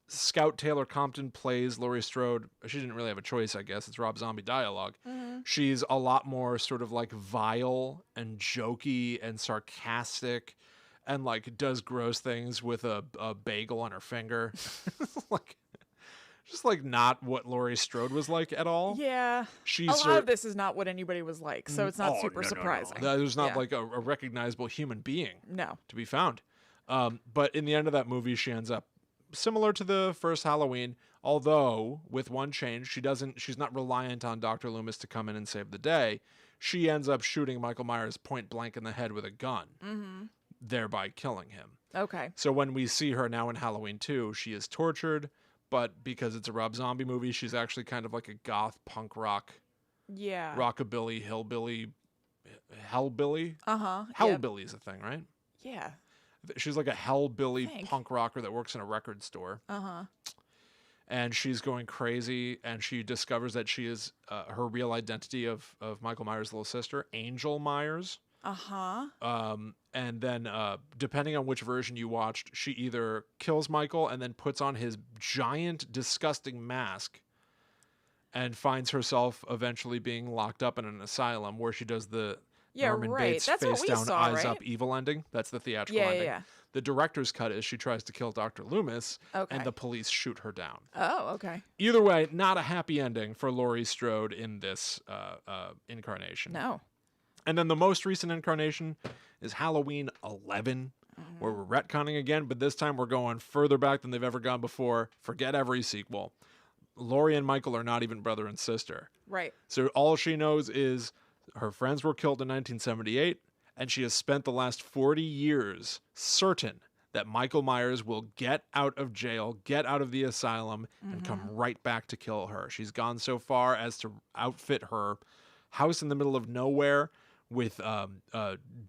Scout Taylor Compton plays Laurie Strode. She didn't really have a choice, I guess. It's Rob Zombie dialogue. She's a lot more sort of like vile and jokey and sarcastic and like does gross things with a bagel on her finger. Just like not what Laurie Strode was like at all. Yeah. A lot of this is not what anybody was like, so it's not super surprising. No. There's not like a recognizable human being No. to be found. But in the end of that movie, she ends up similar to the first Halloween, although with one change, she's not reliant on Dr. Loomis to come in and save the day. She ends up shooting Michael Myers point blank in the head with a gun, thereby killing him. Okay. So when we see her now in Halloween 2, she is tortured, but because it's a Rob Zombie movie, she's actually kind of like a goth punk rock, Yeah. rockabilly, hillbilly, hellbilly. Uh-huh. Hellbilly is a thing, right? Yeah. She's like a hellbilly Think. punk rocker that works in a record store. Uh-huh. And she's going crazy, and she discovers that she is her real identity of Michael Myers' little sister, Angel Myers. Uh-huh. And then, depending on which version you watched, she either kills Michael and then puts on his giant, disgusting mask and finds herself eventually being locked up in an asylum where she does the Norman Bates That's what face we down, saw, eyes right? up evil ending. That's the theatrical Yeah, ending. yeah. The director's cut is she tries to kill Dr. Loomis, Okay. and the police shoot her down. Oh, okay. Either way, not a happy ending for Laurie Strode in this incarnation. No. And then the most recent incarnation is Halloween 11, where we're retconning again, but this time we're going further back than they've ever gone before. Forget every sequel. Laurie and Michael are not even brother and sister. Right. So all she knows is her friends were killed in 1978, and she has spent the last 40 years certain that Michael Myers will get out of jail, get out of the asylum, and come right back to kill her. She's gone so far as to outfit her house in the middle of nowhere with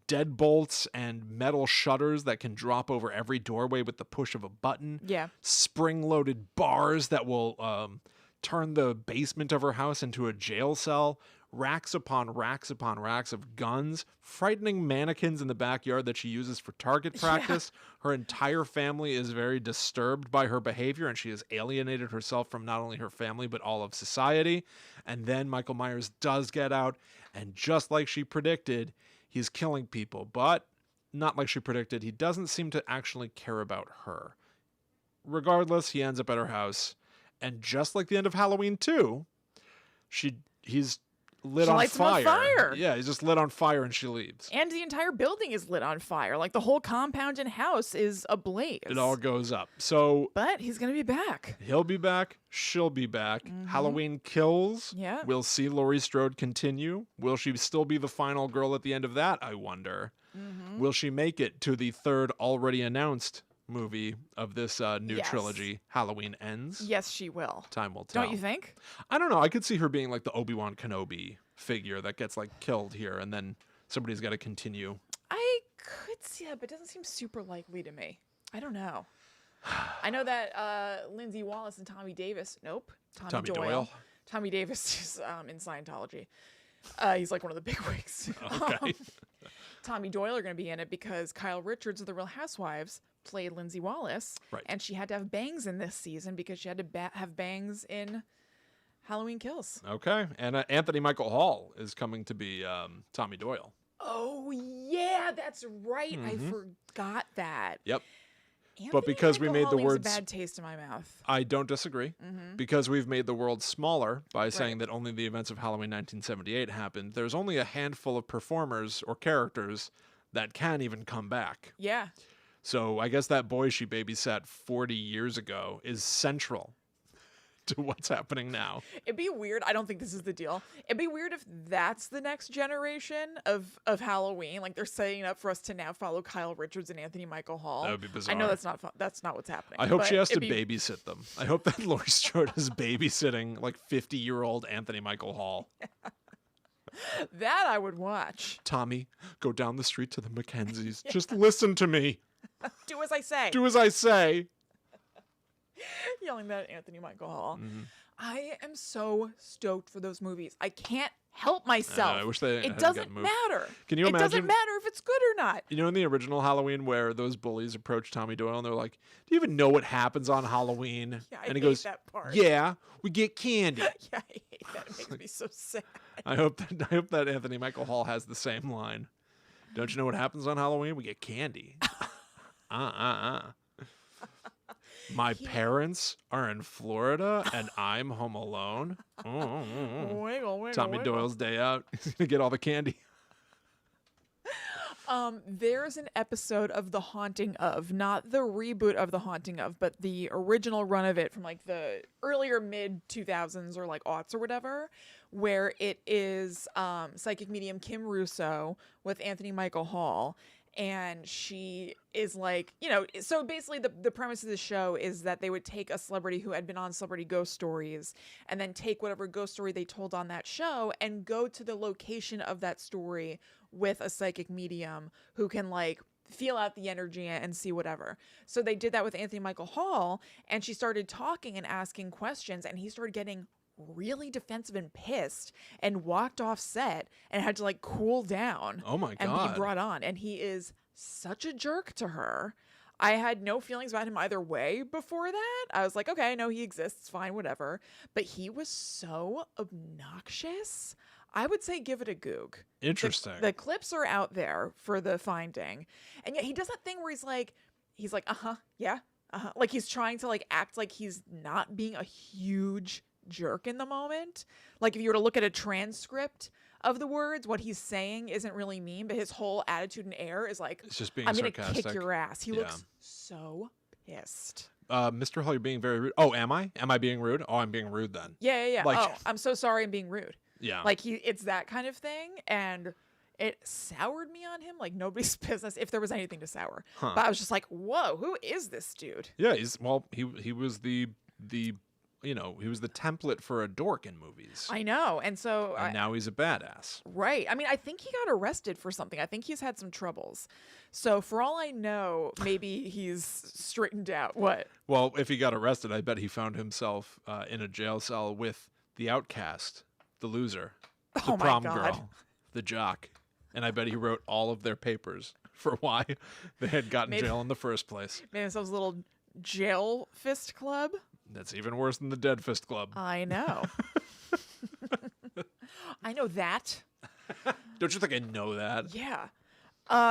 deadbolts and metal shutters that can drop over every doorway with the push of a button. Yeah. Spring-loaded bars that will turn the basement of her house into a jail cell. racks upon racks of guns, frightening mannequins in the backyard that she uses for target practice. Her entire family is very disturbed by her behavior, and she has alienated herself from not only her family, but all of society. And then Michael Myers does get out, and just like she predicted, he's killing people. But not like she predicted, he doesn't seem to actually care about her. Regardless, he ends up at her house, and just like the end of Halloween 2, he's lit She on lights him fire. on fire. Yeah, he's just lit on fire, and she leaves. And the entire building is lit on fire. Like the whole compound and house is ablaze. It all goes up. So But he's going to be back. he'll be back. She'll be back. Halloween Kills. Yeah. We'll see Laurie Strode continue. Will she still be the final girl at the end of that, I wonder? Will she make it to the third already announced movie of this new Yes. trilogy, Halloween Ends? Yes, she will. Time will tell. Don't you think? I don't know. I could see her being like the Obi-Wan Kenobi figure that gets like killed here, and then somebody's got to continue. I could see that, but it doesn't seem super likely to me. I don't know. I know that Lindsay Wallace and Tommy Davis. Nope. Tommy Doyle. Tommy Davis is in Scientology. He's like one of the bigwigs. Okay. Tommy Doyle are going to be in it because Kyle Richards of The Real Housewives played Lindsay Wallace. Right. And she had to have bangs in this season because she had to have bangs in Halloween Kills. Okay. And Anthony Michael Hall is coming to be Tommy Doyle. Oh, yeah, that's right. I forgot that. Yep. Anthony But because we Michael made the Hall leaves words- a bad taste in my mouth. I don't disagree. Because we've made the world smaller by saying that only the events of Halloween 1978 happened, there's only a handful of performers or characters that can even come back. Yeah. So I guess that boy she babysat 40 years ago is central to what's happening now. It'd be weird. I don't think this is the deal. It'd be weird if that's the next generation of Halloween. Like they're setting up for us to now follow Kyle Richards and Anthony Michael Hall. That would be bizarre. I know that's not what's happening. I hope but she has to it'd be- babysit them. I hope that Laurie Strode is babysitting like 50-year-old Anthony Michael Hall. That I would watch. Tommy, go down the street to the Mackenzies. Just listen to me. Do as I say. Do as I say. Yelling that at Anthony Michael Hall. I am so stoked for those movies. I can't help myself. I wish they It hadn't doesn't gotten moved. matter. Can you It imagine? doesn't matter if it's good or not. You know, in the original Halloween, where those bullies approach Tommy Doyle and they're like, "Do you even know what happens on Halloween?" Yeah, I and he hate goes, that part. "Yeah, we get candy." Yeah, I hate that. It makes me so sad. I hope that Anthony Michael Hall has the same line. Don't you know what happens on Halloween? We get candy. My parents are in Florida and I'm home alone. Wiggle, wiggle, Tommy wiggle. Doyle's day out. He's gonna get all the candy. There's an episode of The Haunting of, not the reboot of The Haunting of, but the original run of it from like the earlier mid 2000s or like aughts or whatever, where it is psychic medium Kim Russo with Anthony Michael Hall. And she is like, you know, so basically the premise of the show is that they would take a celebrity who had been on Celebrity Ghost Stories and then take whatever ghost story they told on that show and go to the location of that story with a psychic medium who can like feel out the energy and see whatever. So they did that with Anthony Michael Hall, and she started talking and asking questions, and he started getting really defensive and pissed and walked off set and had to like cool down Oh my and God. be brought on. And he is such a jerk to her. I had no feelings about him either way before that. I was like, okay, I know he exists, fine, whatever. But he was so obnoxious. I would say give it a goog. Interesting. The clips are out there for the finding. And yet he does that thing where he's like, yeah, like he's trying to like act like he's not being a huge jerk in the moment. Like if you were to look at a transcript of the words, what he's saying isn't really mean, but his whole attitude and air is like, It's just being I'm gonna sarcastic. kick your ass. He Yeah. looks so pissed. Mr. Hall, you're being very rude. Oh, am I? Am I being rude? Oh, I'm being rude then. Yeah. Like- Oh, I'm so sorry I'm being rude. Yeah. Like it's that kind of thing, and it soured me on him like nobody's business if there was anything to sour. Huh. But I was just like, whoa, who is this dude? Yeah, he was the he was the template for a dork in movies. I know. And so And now he's a badass. right. I mean, I think he got arrested for something. I think he's had some troubles. So for all I know, maybe he's straightened out. What? Well, if he got arrested, I bet he found himself in a jail cell with the outcast, the loser, the Oh my prom God. girl, the jock. And I bet he wrote all of their papers for why they had gotten Maybe- jail in the first place. Made themselves a little jail fist club. That's even worse than the Dead Fist Club. I know. I know that. Don't you think I know that? Yeah.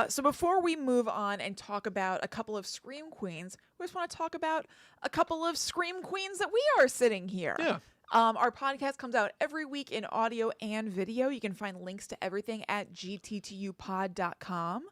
So before we move on and talk about a couple of Scream Queens, we just want to talk about a couple of Scream Queens that we are sitting here. Yeah. Our podcast comes out every week in audio and video. You can find links to everything at gttupod.com.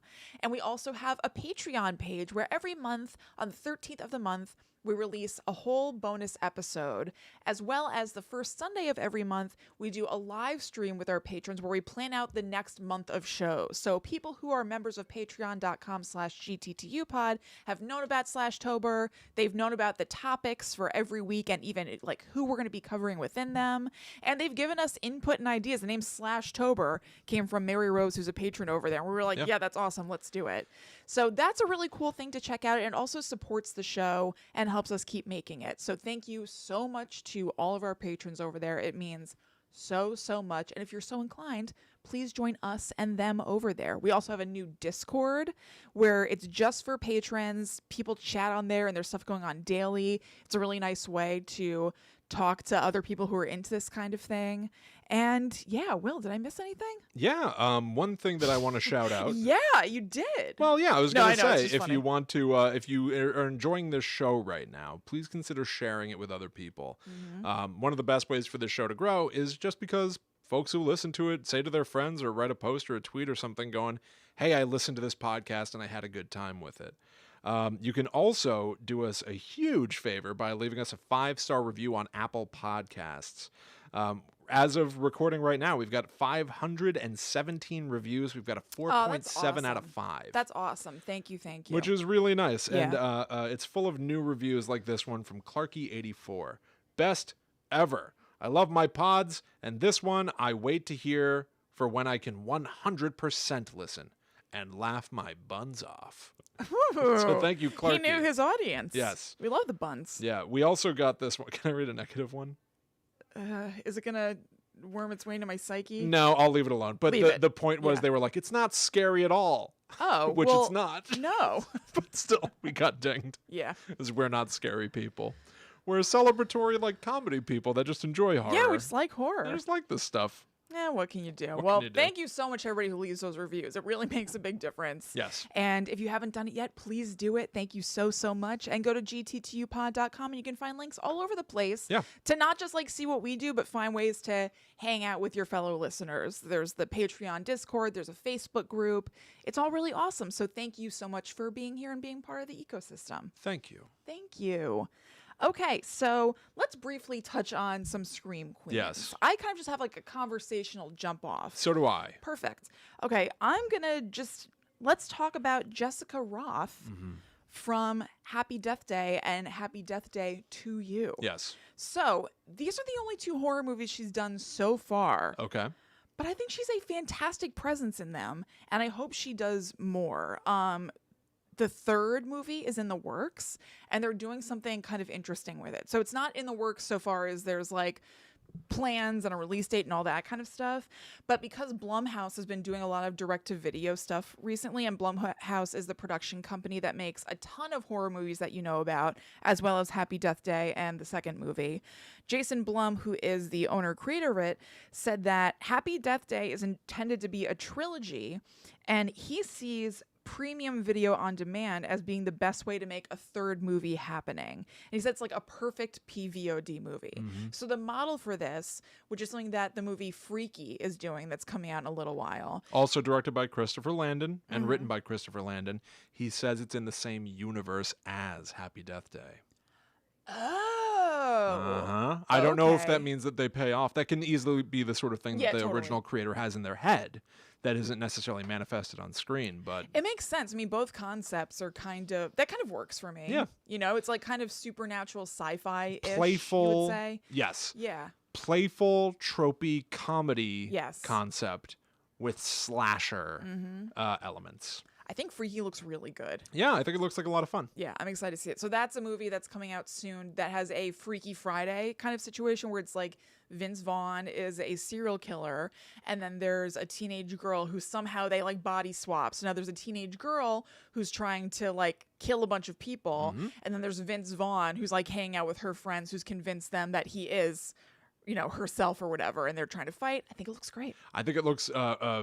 And we also have a Patreon page where every month on the 13th of the month, we release a whole bonus episode, as well as the first Sunday of every month, we do a live stream with our patrons where we plan out the next month of shows. So people who are members of patreon.com/GTTUpod have known about Slashtober. They've known about the topics for every week and even like who we're going to be covering within them. And they've given us input and ideas. The name Slashtober came from Mary Rose, who's a patron over there. And we were like, yeah, that's awesome. Let's do it. So that's a really cool thing to check out. It also supports the show and helps us keep making it. So thank you so much to all of our patrons over there. It means so much. And if you're so inclined, please join us and them over there. We also have a new Discord where it's just for patrons. People chat on there and there's stuff going on daily. It's a really nice way to talk to other people who are into this kind of thing. And yeah, Will, did I miss anything? Yeah. One thing that I want to shout out. Yeah, you did. Well, yeah, I was No, going I to know, it's say, just if funny. you want to, if you are enjoying this show right now, please consider sharing it with other people. Mm-hmm. One of the best ways for this show to grow is just because folks who listen to it say to their friends or write a post or a tweet or something going, hey, I listened to this podcast and I had a good time with it. You can also do us a huge favor by leaving us a 5-star review on Apple Podcasts. As of recording right now, we've got 517 reviews. We've got a 4.7 out of 5. That's awesome. Thank you. Which is really nice. Yeah. And it's full of new reviews like this one from Clarky84. Best ever. I love my pods, and this one I wait to hear for when I can 100% listen and laugh my buns off. So thank you, Clarky. He knew his audience. Yes. We love the buns. Yeah, we also got this one. Can I read a negative one? Is it going to worm its way into my psyche? No, I'll leave it alone. But the point was they were like, it's not scary at all. Oh, Which well, it's not. No. But still, we got dinged. Yeah. Because we're not scary people. We're celebratory, like, comedy people that just enjoy horror. Yeah, we just like horror. They just like this stuff. Yeah, what can you do? What Well, can you do? thank you so much, everybody who leaves those reviews. It really makes a big difference. Yes. And if you haven't done it yet, please do it. Thank you so much. And go to gttupod.com and you can find links all over the place to not just like see what we do, but find ways to hang out with your fellow listeners. There's the Patreon Discord. There's a Facebook group. It's all really awesome. So thank you so much for being here and being part of the ecosystem. Thank you. Thank you. Okay, so let's briefly touch on some Scream Queens. Yes. I kind of just have like a conversational jump off. So do I. Perfect. Okay, I'm going to let's talk about Jessica Roth from Happy Death Day and Happy Death Day to You. Yes. So these are the only 2 horror movies she's done so far. Okay. But I think she's a fantastic presence in them, and I hope she does more. The 3rd movie is in the works, and they're doing something kind of interesting with it. So it's not in the works so far as there's like plans and a release date and all that kind of stuff. But because Blumhouse has been doing a lot of direct-to-video stuff recently, and Blumhouse is the production company that makes a ton of horror movies that you know about, as well as Happy Death Day and the 2nd movie, Jason Blum, who is the owner-creator of it, said that Happy Death Day is intended to be a trilogy, and he sees premium video on demand as being the best way to make a 3rd movie happening. And he said it's like a perfect PVOD movie. So the model for this, which is something that the movie Freaky is doing that's coming out in a little while. Also directed by Christopher Landon and written by Christopher Landon. He says it's in the same universe as Happy Death Day. Oh. I don't know if Okay. that means that they pay off. That can easily be the sort of thing that the totally. original creator has in their head that isn't necessarily manifested on screen, but It makes sense. I mean, both concepts are that kind of works for me. Yeah. You know, it's like kind of supernatural sci-fi-ish, you playful. would say. Yes. Yeah. Playful, tropey comedy Yes. concept with slasher elements. I think Freaky looks really good. Yeah, I think it looks like a lot of fun. Yeah, I'm excited to see it. So that's a movie that's coming out soon that has a Freaky Friday kind of situation where it's like Vince Vaughn is a serial killer, and then there's a teenage girl who somehow they like body swap. So now there's a teenage girl who's trying to like kill a bunch of people, and then there's Vince Vaughn who's like hanging out with her friends who's convinced them that he is, you know, herself or whatever, and they're trying to fight. I think it looks great. I think it looks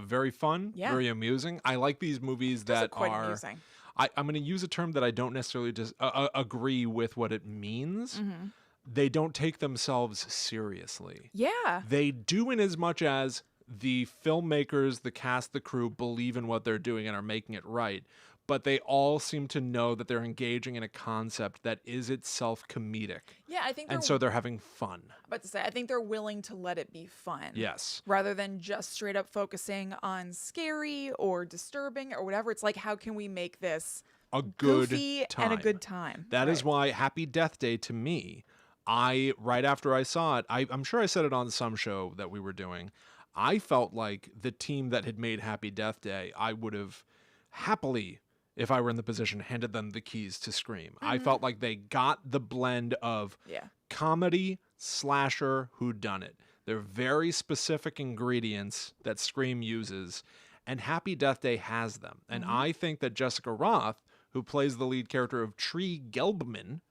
very fun, very amusing. I like these movies that quite are amusing. I'm going to use a term that I don't necessarily agree with what it means. They don't take themselves seriously. Yeah. They do in as much as the filmmakers, the cast, the crew believe in what they're doing and are making it right. But they all seem to know that they're engaging in a concept that is itself comedic. Yeah, I think and so they're having fun. About to say, I think they're willing to let it be fun. Yes. Rather than just straight up focusing on scary or disturbing or whatever. It's like, how can we make this a good goofy time. and a good time? That is why Happy Death Day to me, right after I saw it, I'm sure I said it on some show that we were doing, I felt like the team that had made Happy Death Day, I would have happily, if I were in the position, handed them the keys to Scream. I felt like they got the blend of comedy, slasher, whodunit. They're very specific ingredients that Scream uses, and Happy Death Day has them. And I think that Jessica Roth, who plays the lead character of Tree Gelbman,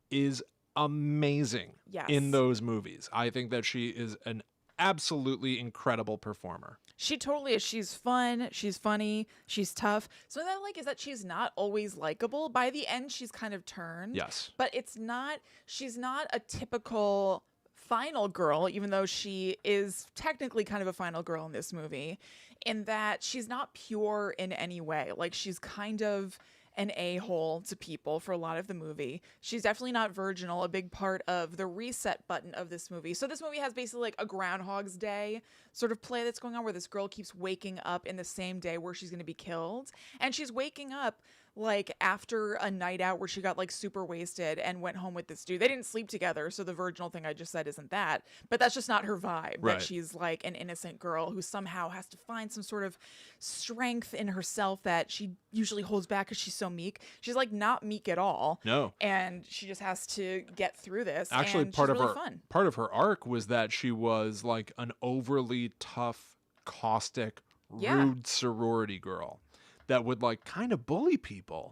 is amazing in those movies. I think that she is an absolutely incredible performer. She totally is. She's fun. She's funny. She's tough. So that I like is that she's not always likable. By the end, she's kind of turned. Yes. But she's not a typical final girl, even though she is technically kind of a final girl in this movie, in that she's not pure in any way. Like, she's kind of an a-hole to people for a lot of the movie. She's definitely not virginal, a big part of the reset button of this movie. So this movie has basically like a Groundhog's Day sort of play that's going on where this girl keeps waking up in the same day where she's going to be killed. And she's waking up like after a night out where she got like super wasted and went home with this dude. They didn't sleep together, so the virginal thing I just said isn't that. But that's just not her vibe. Right. That she's like an innocent girl who somehow has to find some sort of strength in herself that she usually holds back because she's so meek. She's like not meek at all. No. And she just has to get through this. Actually, and part she's of really her fun. part of her arc was that she was like an overly tough, caustic, rude sorority girl that would like kind of bully people.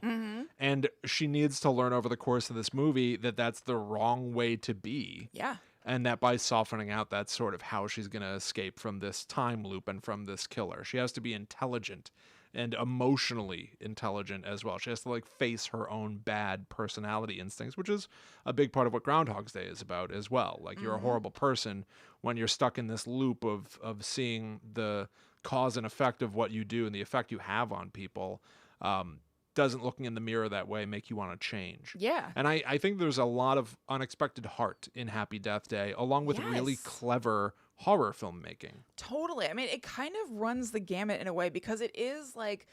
And she needs to learn over the course of this movie that that's the wrong way to be. Yeah. And that by softening out, that's sort of how she's going to escape from this time loop and from this killer. She has to be intelligent and emotionally intelligent as well. She has to like face her own bad personality instincts, which is a big part of what Groundhog's Day is about as well. Like, you're a horrible person when you're stuck in this loop of seeing the cause and effect of what you do and the effect you have on people. Doesn't looking in the mirror that way make you want to change. Yeah. And I think there's a lot of unexpected heart in Happy Death Day, along with really clever horror filmmaking. Totally. I mean, it kind of runs the gamut in a way because it is like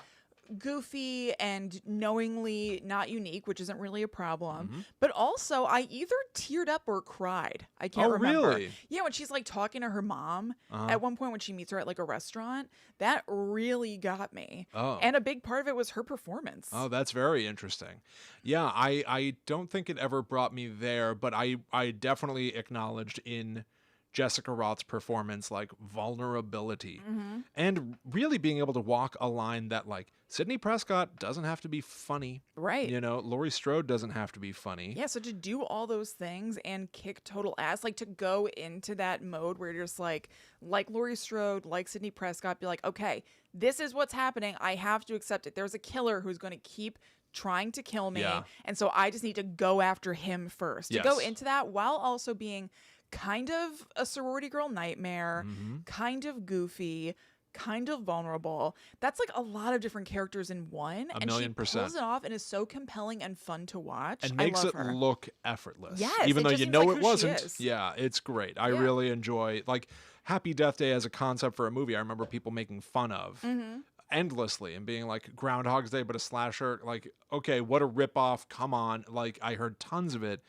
goofy and knowingly not unique, which isn't really a problem. But also, I either teared up or cried. I can't remember. Really? Yeah, when she's like talking to her mom at one point when she meets her at like a restaurant, that really got me. And a big part of it was her performance. Oh, that's very interesting. Yeah, I don't think it ever brought me there, but I definitely acknowledged in Jessica Roth's performance like vulnerability and really being able to walk a line that like Sidney Prescott doesn't have to be funny. Right. You know, Laurie Strode doesn't have to be funny. Yeah, so to do all those things and kick total ass, like to go into that mode where you're just like Laurie Strode, like Sidney Prescott, be like, okay, this is what's happening. I have to accept it. There's a killer who's going to keep trying to kill me. Yeah. And so I just need to go after him first. Yes. To go into that while also being kind of a sorority girl nightmare, kind of goofy, kind of vulnerable. That's like a lot of different characters in one. A million and she pulls it off and is so compelling and fun to watch. And makes I love it her. look effortless. Yes, even it though just you seems know like it who she wasn't. is. Yeah, it's great. I really enjoy like Happy Death Day as a concept for a movie. I remember people making fun of endlessly and being like Groundhog's Day but a slasher. Like, okay, what a ripoff. Come on. Like, I heard tons of it.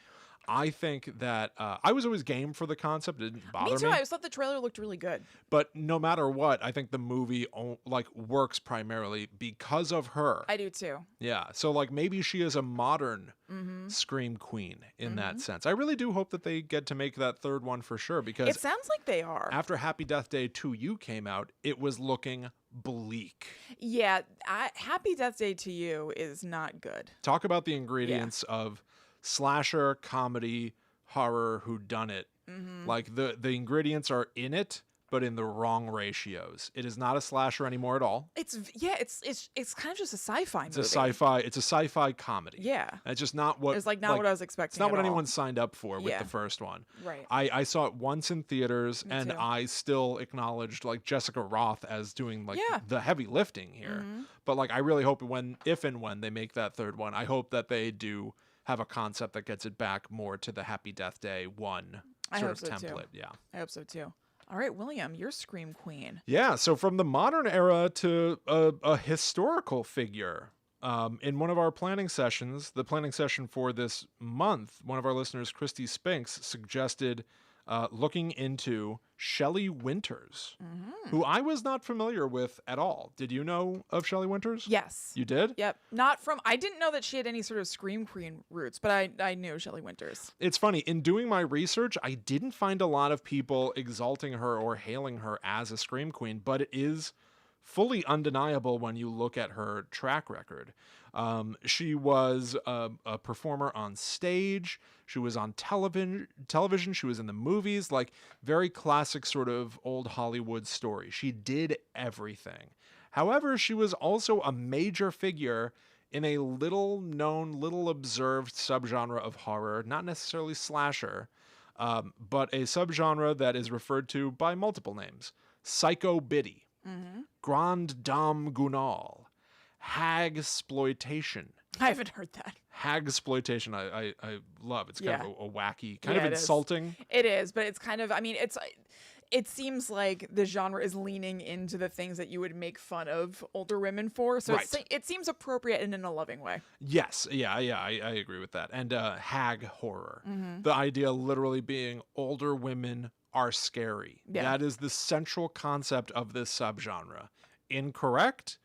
I think that I was always game for the concept. It didn't bother Me too. I always thought the trailer looked really good. But no matter what, I think the movie works primarily because of her. I do too. Yeah. So like maybe she is a modern Scream Queen in that sense. I really do hope that they get to make that third one for sure, because It sounds like they are. after Happy Death Day 2U came out, it was looking bleak. Yeah, Happy Death Day to You is not good. Talk about the ingredients of slasher, comedy, horror, whodunit. Like the ingredients are in it, but in the wrong ratios. It is not a slasher anymore at all. It's kind of just a sci-fi movie. It's a sci-fi comedy. Yeah. And it's just not what It's not what I was expecting. It's not at what all. anyone signed up for with the first one. Right. I saw it once in theaters, Me and too. I still acknowledged like Jessica Roth as doing like the heavy lifting here. But like I really hope if and when they make that third one, I hope that they do have a concept that gets it back more to the Happy Death Day 1 sort of template. Yeah. I hope so too. All right, William, you're Scream Queen. Yeah, so from the modern era to a historical figure. In one of our planning sessions, the planning session for this month, one of our listeners, Christy Spinks, suggested looking into Shelley Winters, who I was not familiar with at all. Did you know of Shelley Winters? Yes. You did? Yep. I didn't know that she had any sort of Scream Queen roots, but I knew Shelley Winters. It's funny, in doing my research, I didn't find a lot of people exalting her or hailing her as a Scream Queen, but it is fully undeniable when you look at her track record. She was a performer on stage. She was on television. She was in the movies, like very classic sort of old Hollywood story. She did everything. However, she was also a major figure in a little known, little observed subgenre of horror, not necessarily slasher, but a subgenre that is referred to by multiple names: Psycho Biddy, Grande Dame Gunal, Hag-sploitation. I haven't heard that. Hag-sploitation I love. It's kind of a wacky, kind of it insulting. It is, but it's kind of, it seems like the genre is leaning into the things that you would make fun of older women for. So it seems appropriate and in a loving way. Yes. Yeah, I agree with that. And hag horror. The idea literally being older women are scary. Yeah. That is the central concept of this subgenre. Incorrect?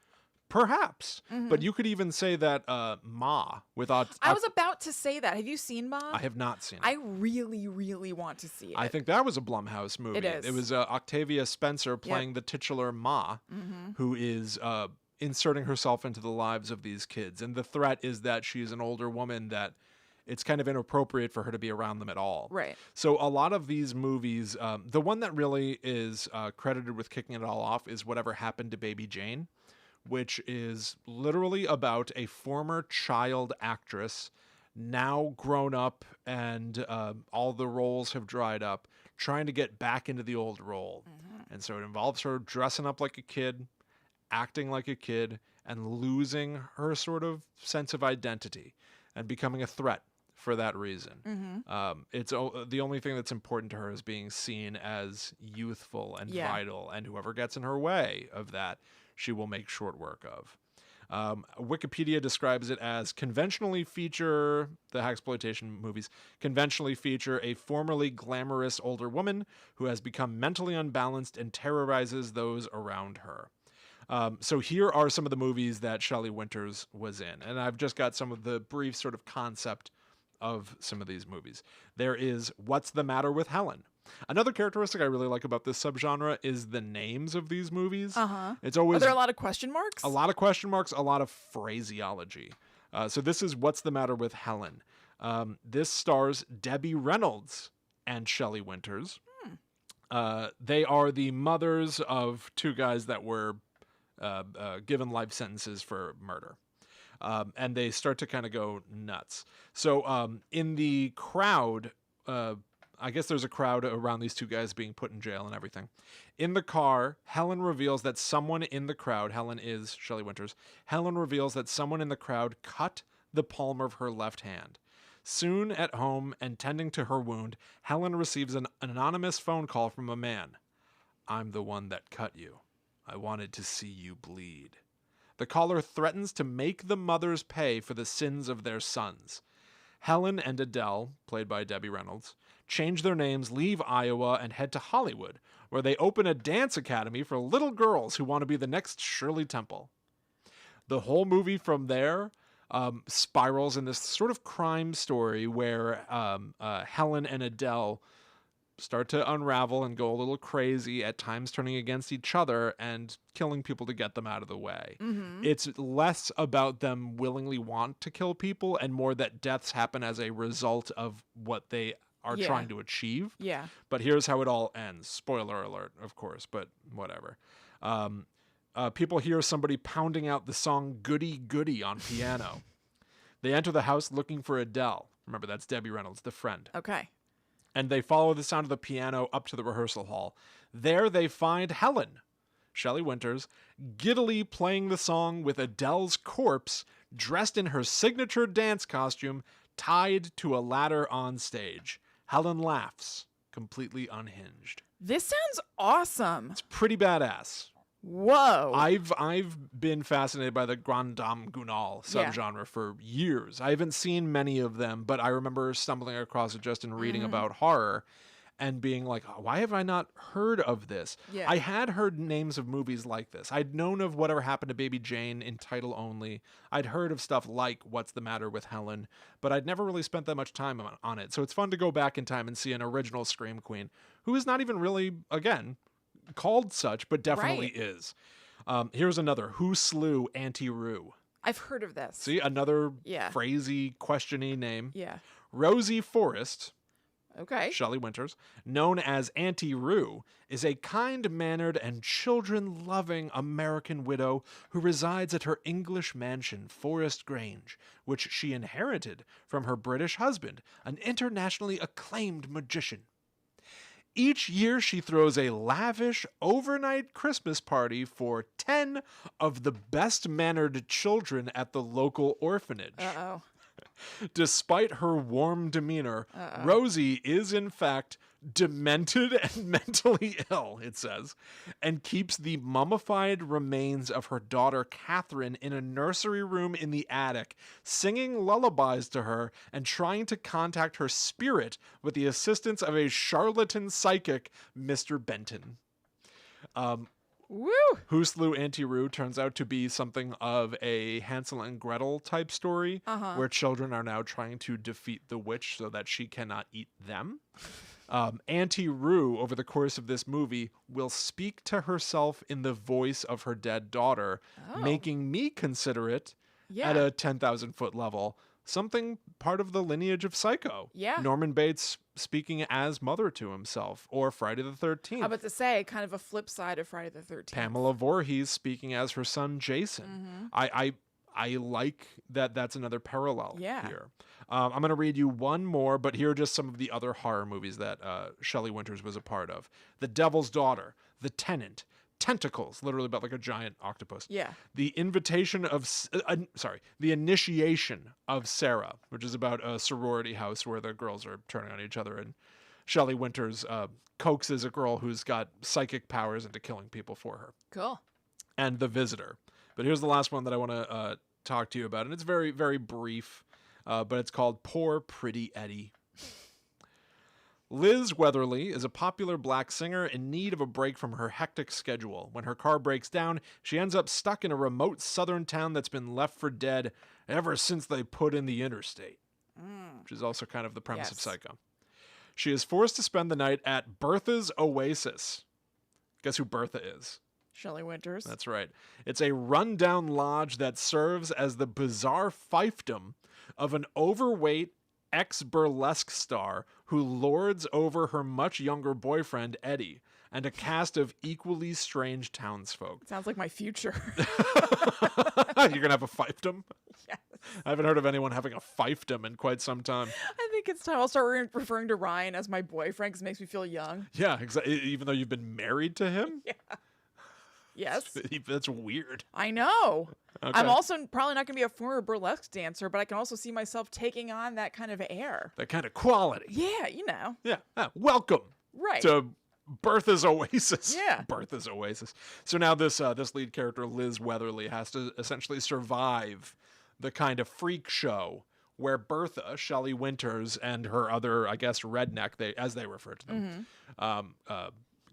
Perhaps. But you could even say that Ma with I was about to say that. Have you seen Ma? I have not seen it. I really, really want to see it. I think that was a Blumhouse movie. It is. It was Octavia Spencer playing the titular Ma, who is inserting herself into the lives of these kids. And the threat is that she's an older woman that it's kind of inappropriate for her to be around them at all. Right. So a lot of these movies, the one that really is credited with kicking it all off is Whatever Happened to Baby Jane, which is literally about a former child actress, now grown up and all the roles have dried up, trying to get back into the old role. And so it involves her dressing up like a kid, acting like a kid, and losing her sort of sense of identity and becoming a threat for that reason. It's the only thing that's important to her is being seen as youthful and vital, and whoever gets in her way of that, she will make short work of. Wikipedia describes it as the Hagsploitation movies conventionally feature a formerly glamorous older woman who has become mentally unbalanced and terrorizes those around her. So here are some of the movies that Shelley Winters was in, and I've just got some of the brief sort of concept of some of these movies. There is What's the Matter with Helen? Another characteristic I really like about this subgenre is the names of these movies. It's always Are there a lot of question marks? A lot of question marks, a lot of phraseology. So this is What's the Matter with Helen? This stars Debbie Reynolds and Shelley Winters. They are the mothers of two guys that were given life sentences for murder. And they start to kind of go nuts. So in the crowd, I guess there's a crowd around these two guys being put in jail and everything. In the car, Helen reveals that someone in the crowd, Helen is Shelley Winters, Helen reveals that someone in the crowd cut the palm of her left hand. Soon at home and tending to her wound, Helen receives an anonymous phone call from a man. I'm the one that cut you. I wanted to see you bleed. The caller threatens to make the mothers pay for the sins of their sons. Helen and Adele, played by Debbie Reynolds, change their names, leave Iowa, and head to Hollywood, where they open a dance academy for little girls who want to be the next Shirley Temple. The whole movie from there spirals in this sort of crime story where Helen and Adele start to unravel and go a little crazy, at times turning against each other and killing people to get them out of the way. It's less about them willingly want to kill people and more that deaths happen as a result of what they are trying to achieve. Yeah. But here's how it all ends. Spoiler alert, of course, but whatever. People hear somebody pounding out the song Goody Goody on piano. They enter the house looking for Adele. Remember, that's Debbie Reynolds, the friend. Okay. And they follow the sound of the piano up to the rehearsal hall. There they find Helen, Shelley Winters, giddily playing the song with Adele's corpse, dressed in her signature dance costume, tied to a ladder on stage. Helen laughs, completely unhinged. This sounds awesome. It's pretty badass. Whoa. I've been fascinated by the Grand Dame Gunal subgenre for years. I haven't seen many of them, but I remember stumbling across it just in reading about horror and being like, why have I not heard of this? Yeah. I had heard names of movies like this. I'd known of Whatever Happened to Baby Jane in title only. I'd heard of stuff like What's the Matter with Helen, but I'd never really spent that much time on it. So it's fun to go back in time and see an original Scream Queen who is not even really, again, called such, but definitely is. Here's another. Who slew Auntie Roo? I've heard of this. See, another phrasey, questiony name. Yeah. Rosie Forrest, Okay. Shelley Winters, known as Auntie Roo, is a kind-mannered and children-loving American widow who resides at her English mansion, Forest Grange, which she inherited from her British husband, an internationally acclaimed magician. Each year, she throws a lavish overnight Christmas party for 10 of the best-mannered children at the local orphanage. Uh-oh. Despite her warm demeanor, Rosie is, in fact, demented and mentally ill, it says, and keeps the mummified remains of her daughter Catherine in a nursery room in the attic, singing lullabies to her and trying to contact her spirit with the assistance of a charlatan psychic, Mr. Benton. Woo! Who Slew Auntie Roo turns out to be something of a Hansel and Gretel type story, where children are now trying to defeat the witch so that she cannot eat them. Auntie Roo, over the course of this movie, will speak to herself in the voice of her dead daughter, making me consider it, at a 10,000-foot level, something part of the lineage of Psycho. Yeah. Norman Bates speaking as mother to himself, or Friday the 13th. I'm about to say, kind of a flip side of Friday the 13th. Pamela Voorhees speaking as her son Jason. I like that that's another parallel here. I'm going to read you one more, but here are just some of the other horror movies that Shelley Winters was a part of. The Devil's Daughter, The Tenant, Tentacles, literally about like a giant octopus. Yeah. The Initiation of Sarah, which is about a sorority house where the girls are turning on each other, and Shelley Winters coaxes a girl who's got psychic powers into killing people for her. Cool. And The Visitor. But here's the last one that I want to talk to you about, and it's very, very brief, but it's called Poor Pretty Eddie. Liz Weatherly is a popular black singer in need of a break from her hectic schedule. When her car breaks down, she ends up stuck in a remote southern town that's been left for dead ever since they put in the interstate, which is also kind of the premise of Psycho. She is forced to spend the night at Bertha's Oasis. Guess who Bertha is? Shelley Winters. That's right. It's a rundown lodge that serves as the bizarre fiefdom of an overweight ex-burlesque star who lords over her much younger boyfriend, Eddie, and a cast of equally strange townsfolk. Sounds like my future. You're going to have a fiefdom? Yes. I haven't heard of anyone having a fiefdom in quite some time. I think it's time I'll start referring to Ryan as my boyfriend because it makes me feel young. Yeah, exactly. Even though you've been married to him? Yeah. Yes. That's weird. I know. Okay. I'm also probably not going to be a former burlesque dancer, but I can also see myself taking on that kind of air. That kind of quality. Yeah, you know. Yeah. Welcome. Right. To Bertha's Oasis. Yeah. Bertha's Oasis. So now this lead character, Liz Weatherly, has to essentially survive the kind of freak show where Bertha, Shelley Winters, and her other, I guess, redneck, as they refer to them,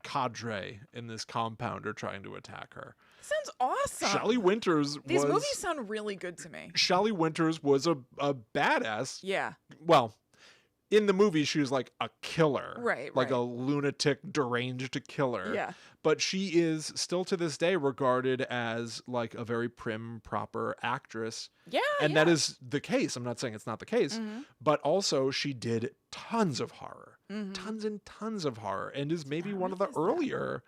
cadre in this compound are trying to attack her. Sounds awesome. Shelley Winters These movies sound really good to me. Shelley Winters was a badass. Yeah. Well, in the movie, she was like a killer. Right. Like a lunatic, deranged killer. Yeah. But she is still to this day regarded as like a very prim, proper actress. Yeah. And that is the case. I'm not saying it's not the case. But also, she did tons of horror. Tons and tons of horror. And is maybe one of the earlier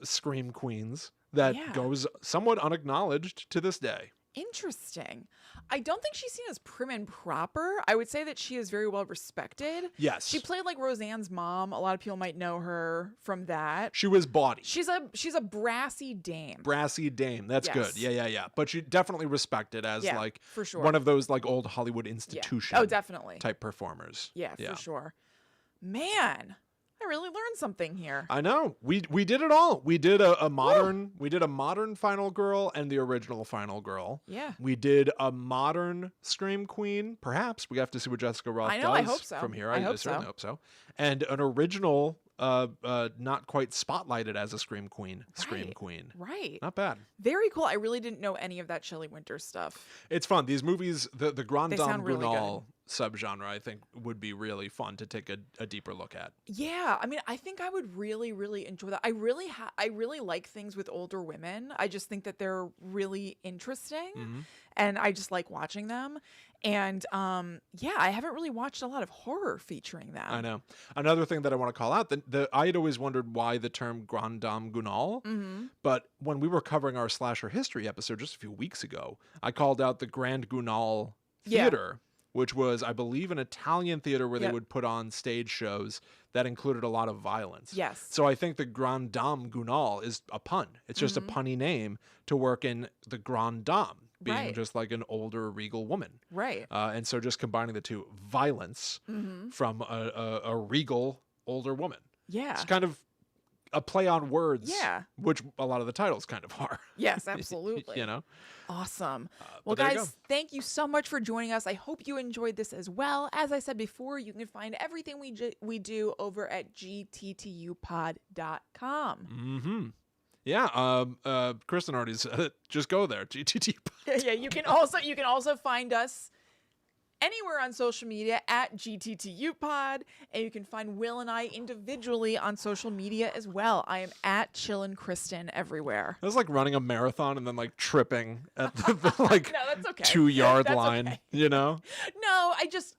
Scream queens that goes somewhat unacknowledged to this day. Interesting. I don't think she's seen as prim and proper. I would say that she is very well respected. Yes. She played like Roseanne's mom. A lot of people might know her from that. She was bawdy. She's a brassy dame. Brassy dame. That's good. Yeah. But she definitely respected as like for sure. one of those like old Hollywood institution Oh, definitely. type performers. Yeah, for sure. Man, I really learned something here. I know. We did it all. We did a modern Final Girl and the original Final Girl. Yeah. We did a modern Scream Queen. Perhaps we have to see what Jessica Roth does I hope so. from here. I certainly hope so. And an original, not quite spotlighted as a Scream Queen. Scream Queen. Right. Not bad. Very cool. I really didn't know any of that Shelley Winters stuff. It's fun. These movies, the Grand Dame really Gunal subgenre, I think would be really fun to take a deeper look at. Yeah, I mean, I think I would really, really enjoy that. I really like things with older women. I just think that they're really interesting, and I just like watching them. And I haven't really watched a lot of horror featuring them. I know. Another thing that I want to call out, I had always wondered why the term Grand Dame Gunal, but when we were covering our slasher history episode just a few weeks ago, I called out the Grand Gunal Theater. Which was, I believe, an Italian theater where they would put on stage shows that included a lot of violence. Yes. So I think the Grand Dame Gunal is a pun. It's just a punny name to work in the Grand Dame, being just like an older, regal woman. Right. And so just combining the two, violence from a regal, older woman. Yeah. It's kind of a play on words, which a lot of the titles kind of are. Yes, absolutely. You know? Awesome. Well, guys, thank you so much for joining us. I hope you enjoyed this as well. As I said before, you can find everything we do over at gttupod.com. Yeah. Kristen already said it. Just go there. GTTU. Yeah. You can also find us anywhere on social media at GTTUpod, and you can find Will and I individually on social media as well. I am at Chillin' Kristen everywhere. It was like running a marathon and then like tripping at the like no, that's okay. 2-yard That's line, okay. you know? No, I just,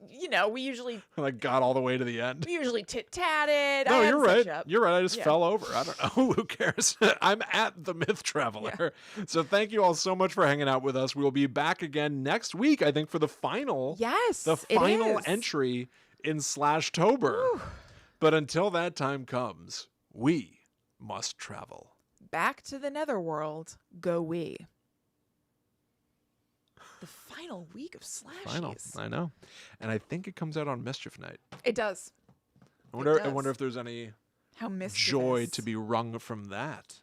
we usually like got all the way to the end. We usually tit-tatted. No, you're right. You're right. I just fell over. I don't know. Who cares? I'm at the Myth Traveler. Yeah. So thank you all so much for hanging out with us. We'll be back again next week, I think, for the final. Yes, the final entry in Slashtober. Whew. But until that time comes, we must travel. Back to the netherworld go we. The final week of Slashies. Final, I know. And I think it comes out on Mischief Night. It does. I wonder if there's any joy to be wrung from that.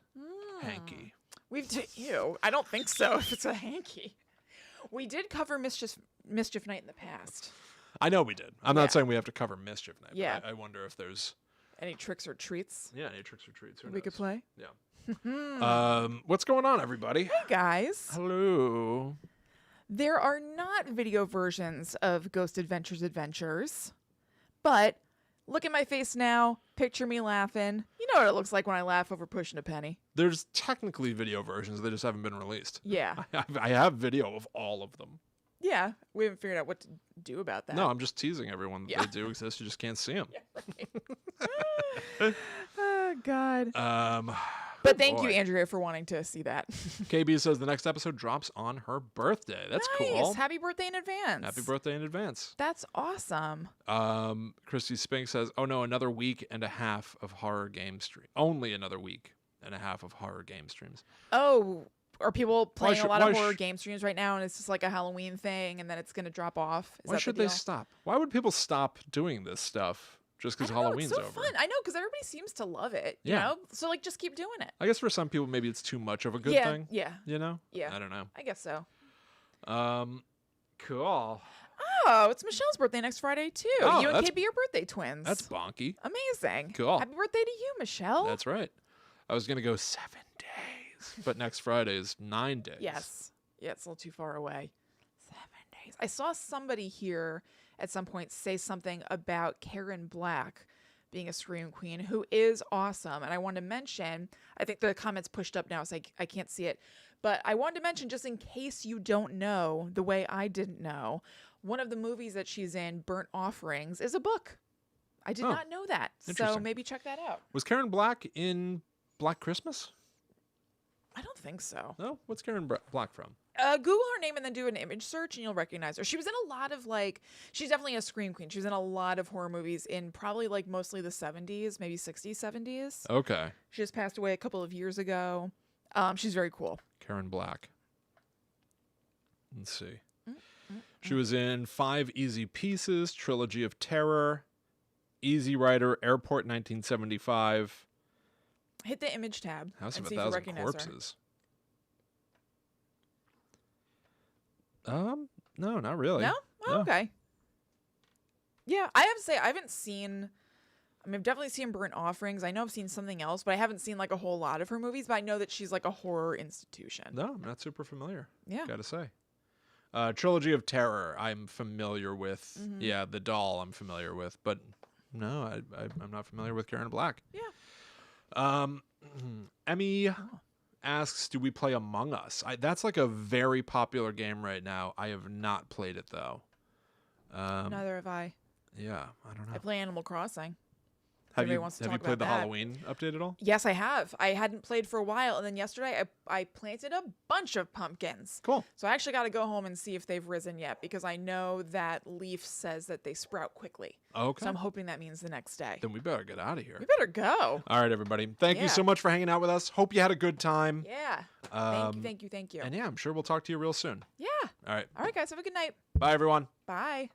Hanky. Ew, I don't think so if it's a hanky. We did cover Mischief Night in the past. I know we did. I'm not saying we have to cover Mischief Night. Yeah. But I wonder if there's any tricks or treats. Yeah, any tricks or treats. We could play. Yeah. What's going on, everybody? Hey guys. Hello. There are not video versions of Ghost Adventures, but look at my face now. Picture me laughing. You know what it looks like when I laugh over pushing a penny. There's technically video versions. They just haven't been released. Yeah. I have video of all of them. Yeah. We haven't figured out what to do about that. No, I'm just teasing everyone that they do exist. You just can't see them. Yeah, right. Oh, God. But thank you, Andrea, for wanting to see that. KB says the next episode drops on her birthday. That's cool. Happy birthday in advance. Happy birthday in advance. That's awesome. Christy Spink says, oh no, another week and a half of horror game stream. Only another week and a half of horror game streams. Oh, are people playing a lot of horror game streams right now and it's just like a Halloween thing and then it's going to drop off? Why should they stop? Why would people stop doing this stuff? Just because Halloween's over. It's so fun. I know, because everybody seems to love it. You know? So, like, just keep doing it. I guess for some people, maybe it's too much of a good thing. Yeah. You know? Yeah. I don't know. I guess so. Cool. Oh, it's Michelle's birthday next Friday, too. Oh, You and KB are birthday twins. That's bonky. Amazing. Cool. Happy birthday to you, Michelle. That's right. I was going to go 7 days, but next Friday is 9 days. Yes. Yeah, it's a little too far away. 7 days. I saw somebody here at some point say something about Karen Black being a Scream Queen, who is awesome. And I wanted to mention, I think the comment's pushed up now, so I can't see it. But I wanted to mention, just in case you don't know, the way I didn't know, one of the movies that she's in, Burnt Offerings, is a book. I did not know that. So maybe check that out. Was Karen Black in Black Christmas? I don't think so. No? What's Karen Black from? Google her name and then do an image search and you'll recognize her. She was in a lot of she's definitely a Scream Queen. She was in a lot of horror movies in probably mostly the 70s, maybe 60s, 70s. Okay. She just passed away a couple of years ago. She's very cool. Karen Black. Let's see. She was in 5 Easy Pieces, Trilogy of Terror, Easy Rider, Airport 1975. Hit the image tab. House of and see 1,000 if you recognize Corpses. No, not really. No? Oh, okay. Yeah, I have to say, I haven't seen... I've definitely seen Burnt Offerings. I know I've seen something else, but I haven't seen a whole lot of her movies, but I know that she's a horror institution. No, I'm not super familiar. Yeah. Gotta say. Trilogy of Terror, I'm familiar with. Yeah, the doll I'm familiar with, but no, I'm not familiar with Karen Black. Yeah. Emmy asks, do we play Among Us? That's a very popular game right now. I have not played it, though. Neither have I. Yeah, I don't know. I play Animal Crossing. Have you played the Halloween update at all? Yes, I have. I hadn't played for a while, and then yesterday I planted a bunch of pumpkins. Cool. So I actually got to go home and see if they've risen yet, because I know that Leaf says that they sprout quickly. Okay. So I'm hoping that means the next day. Then we better get out of here. We better go. All right, everybody. Thank you so much for hanging out with us. Hope you had a good time. Yeah. Thank you. And yeah, I'm sure we'll talk to you real soon. Yeah. All right. All right, guys. Have a good night. Bye, everyone. Bye.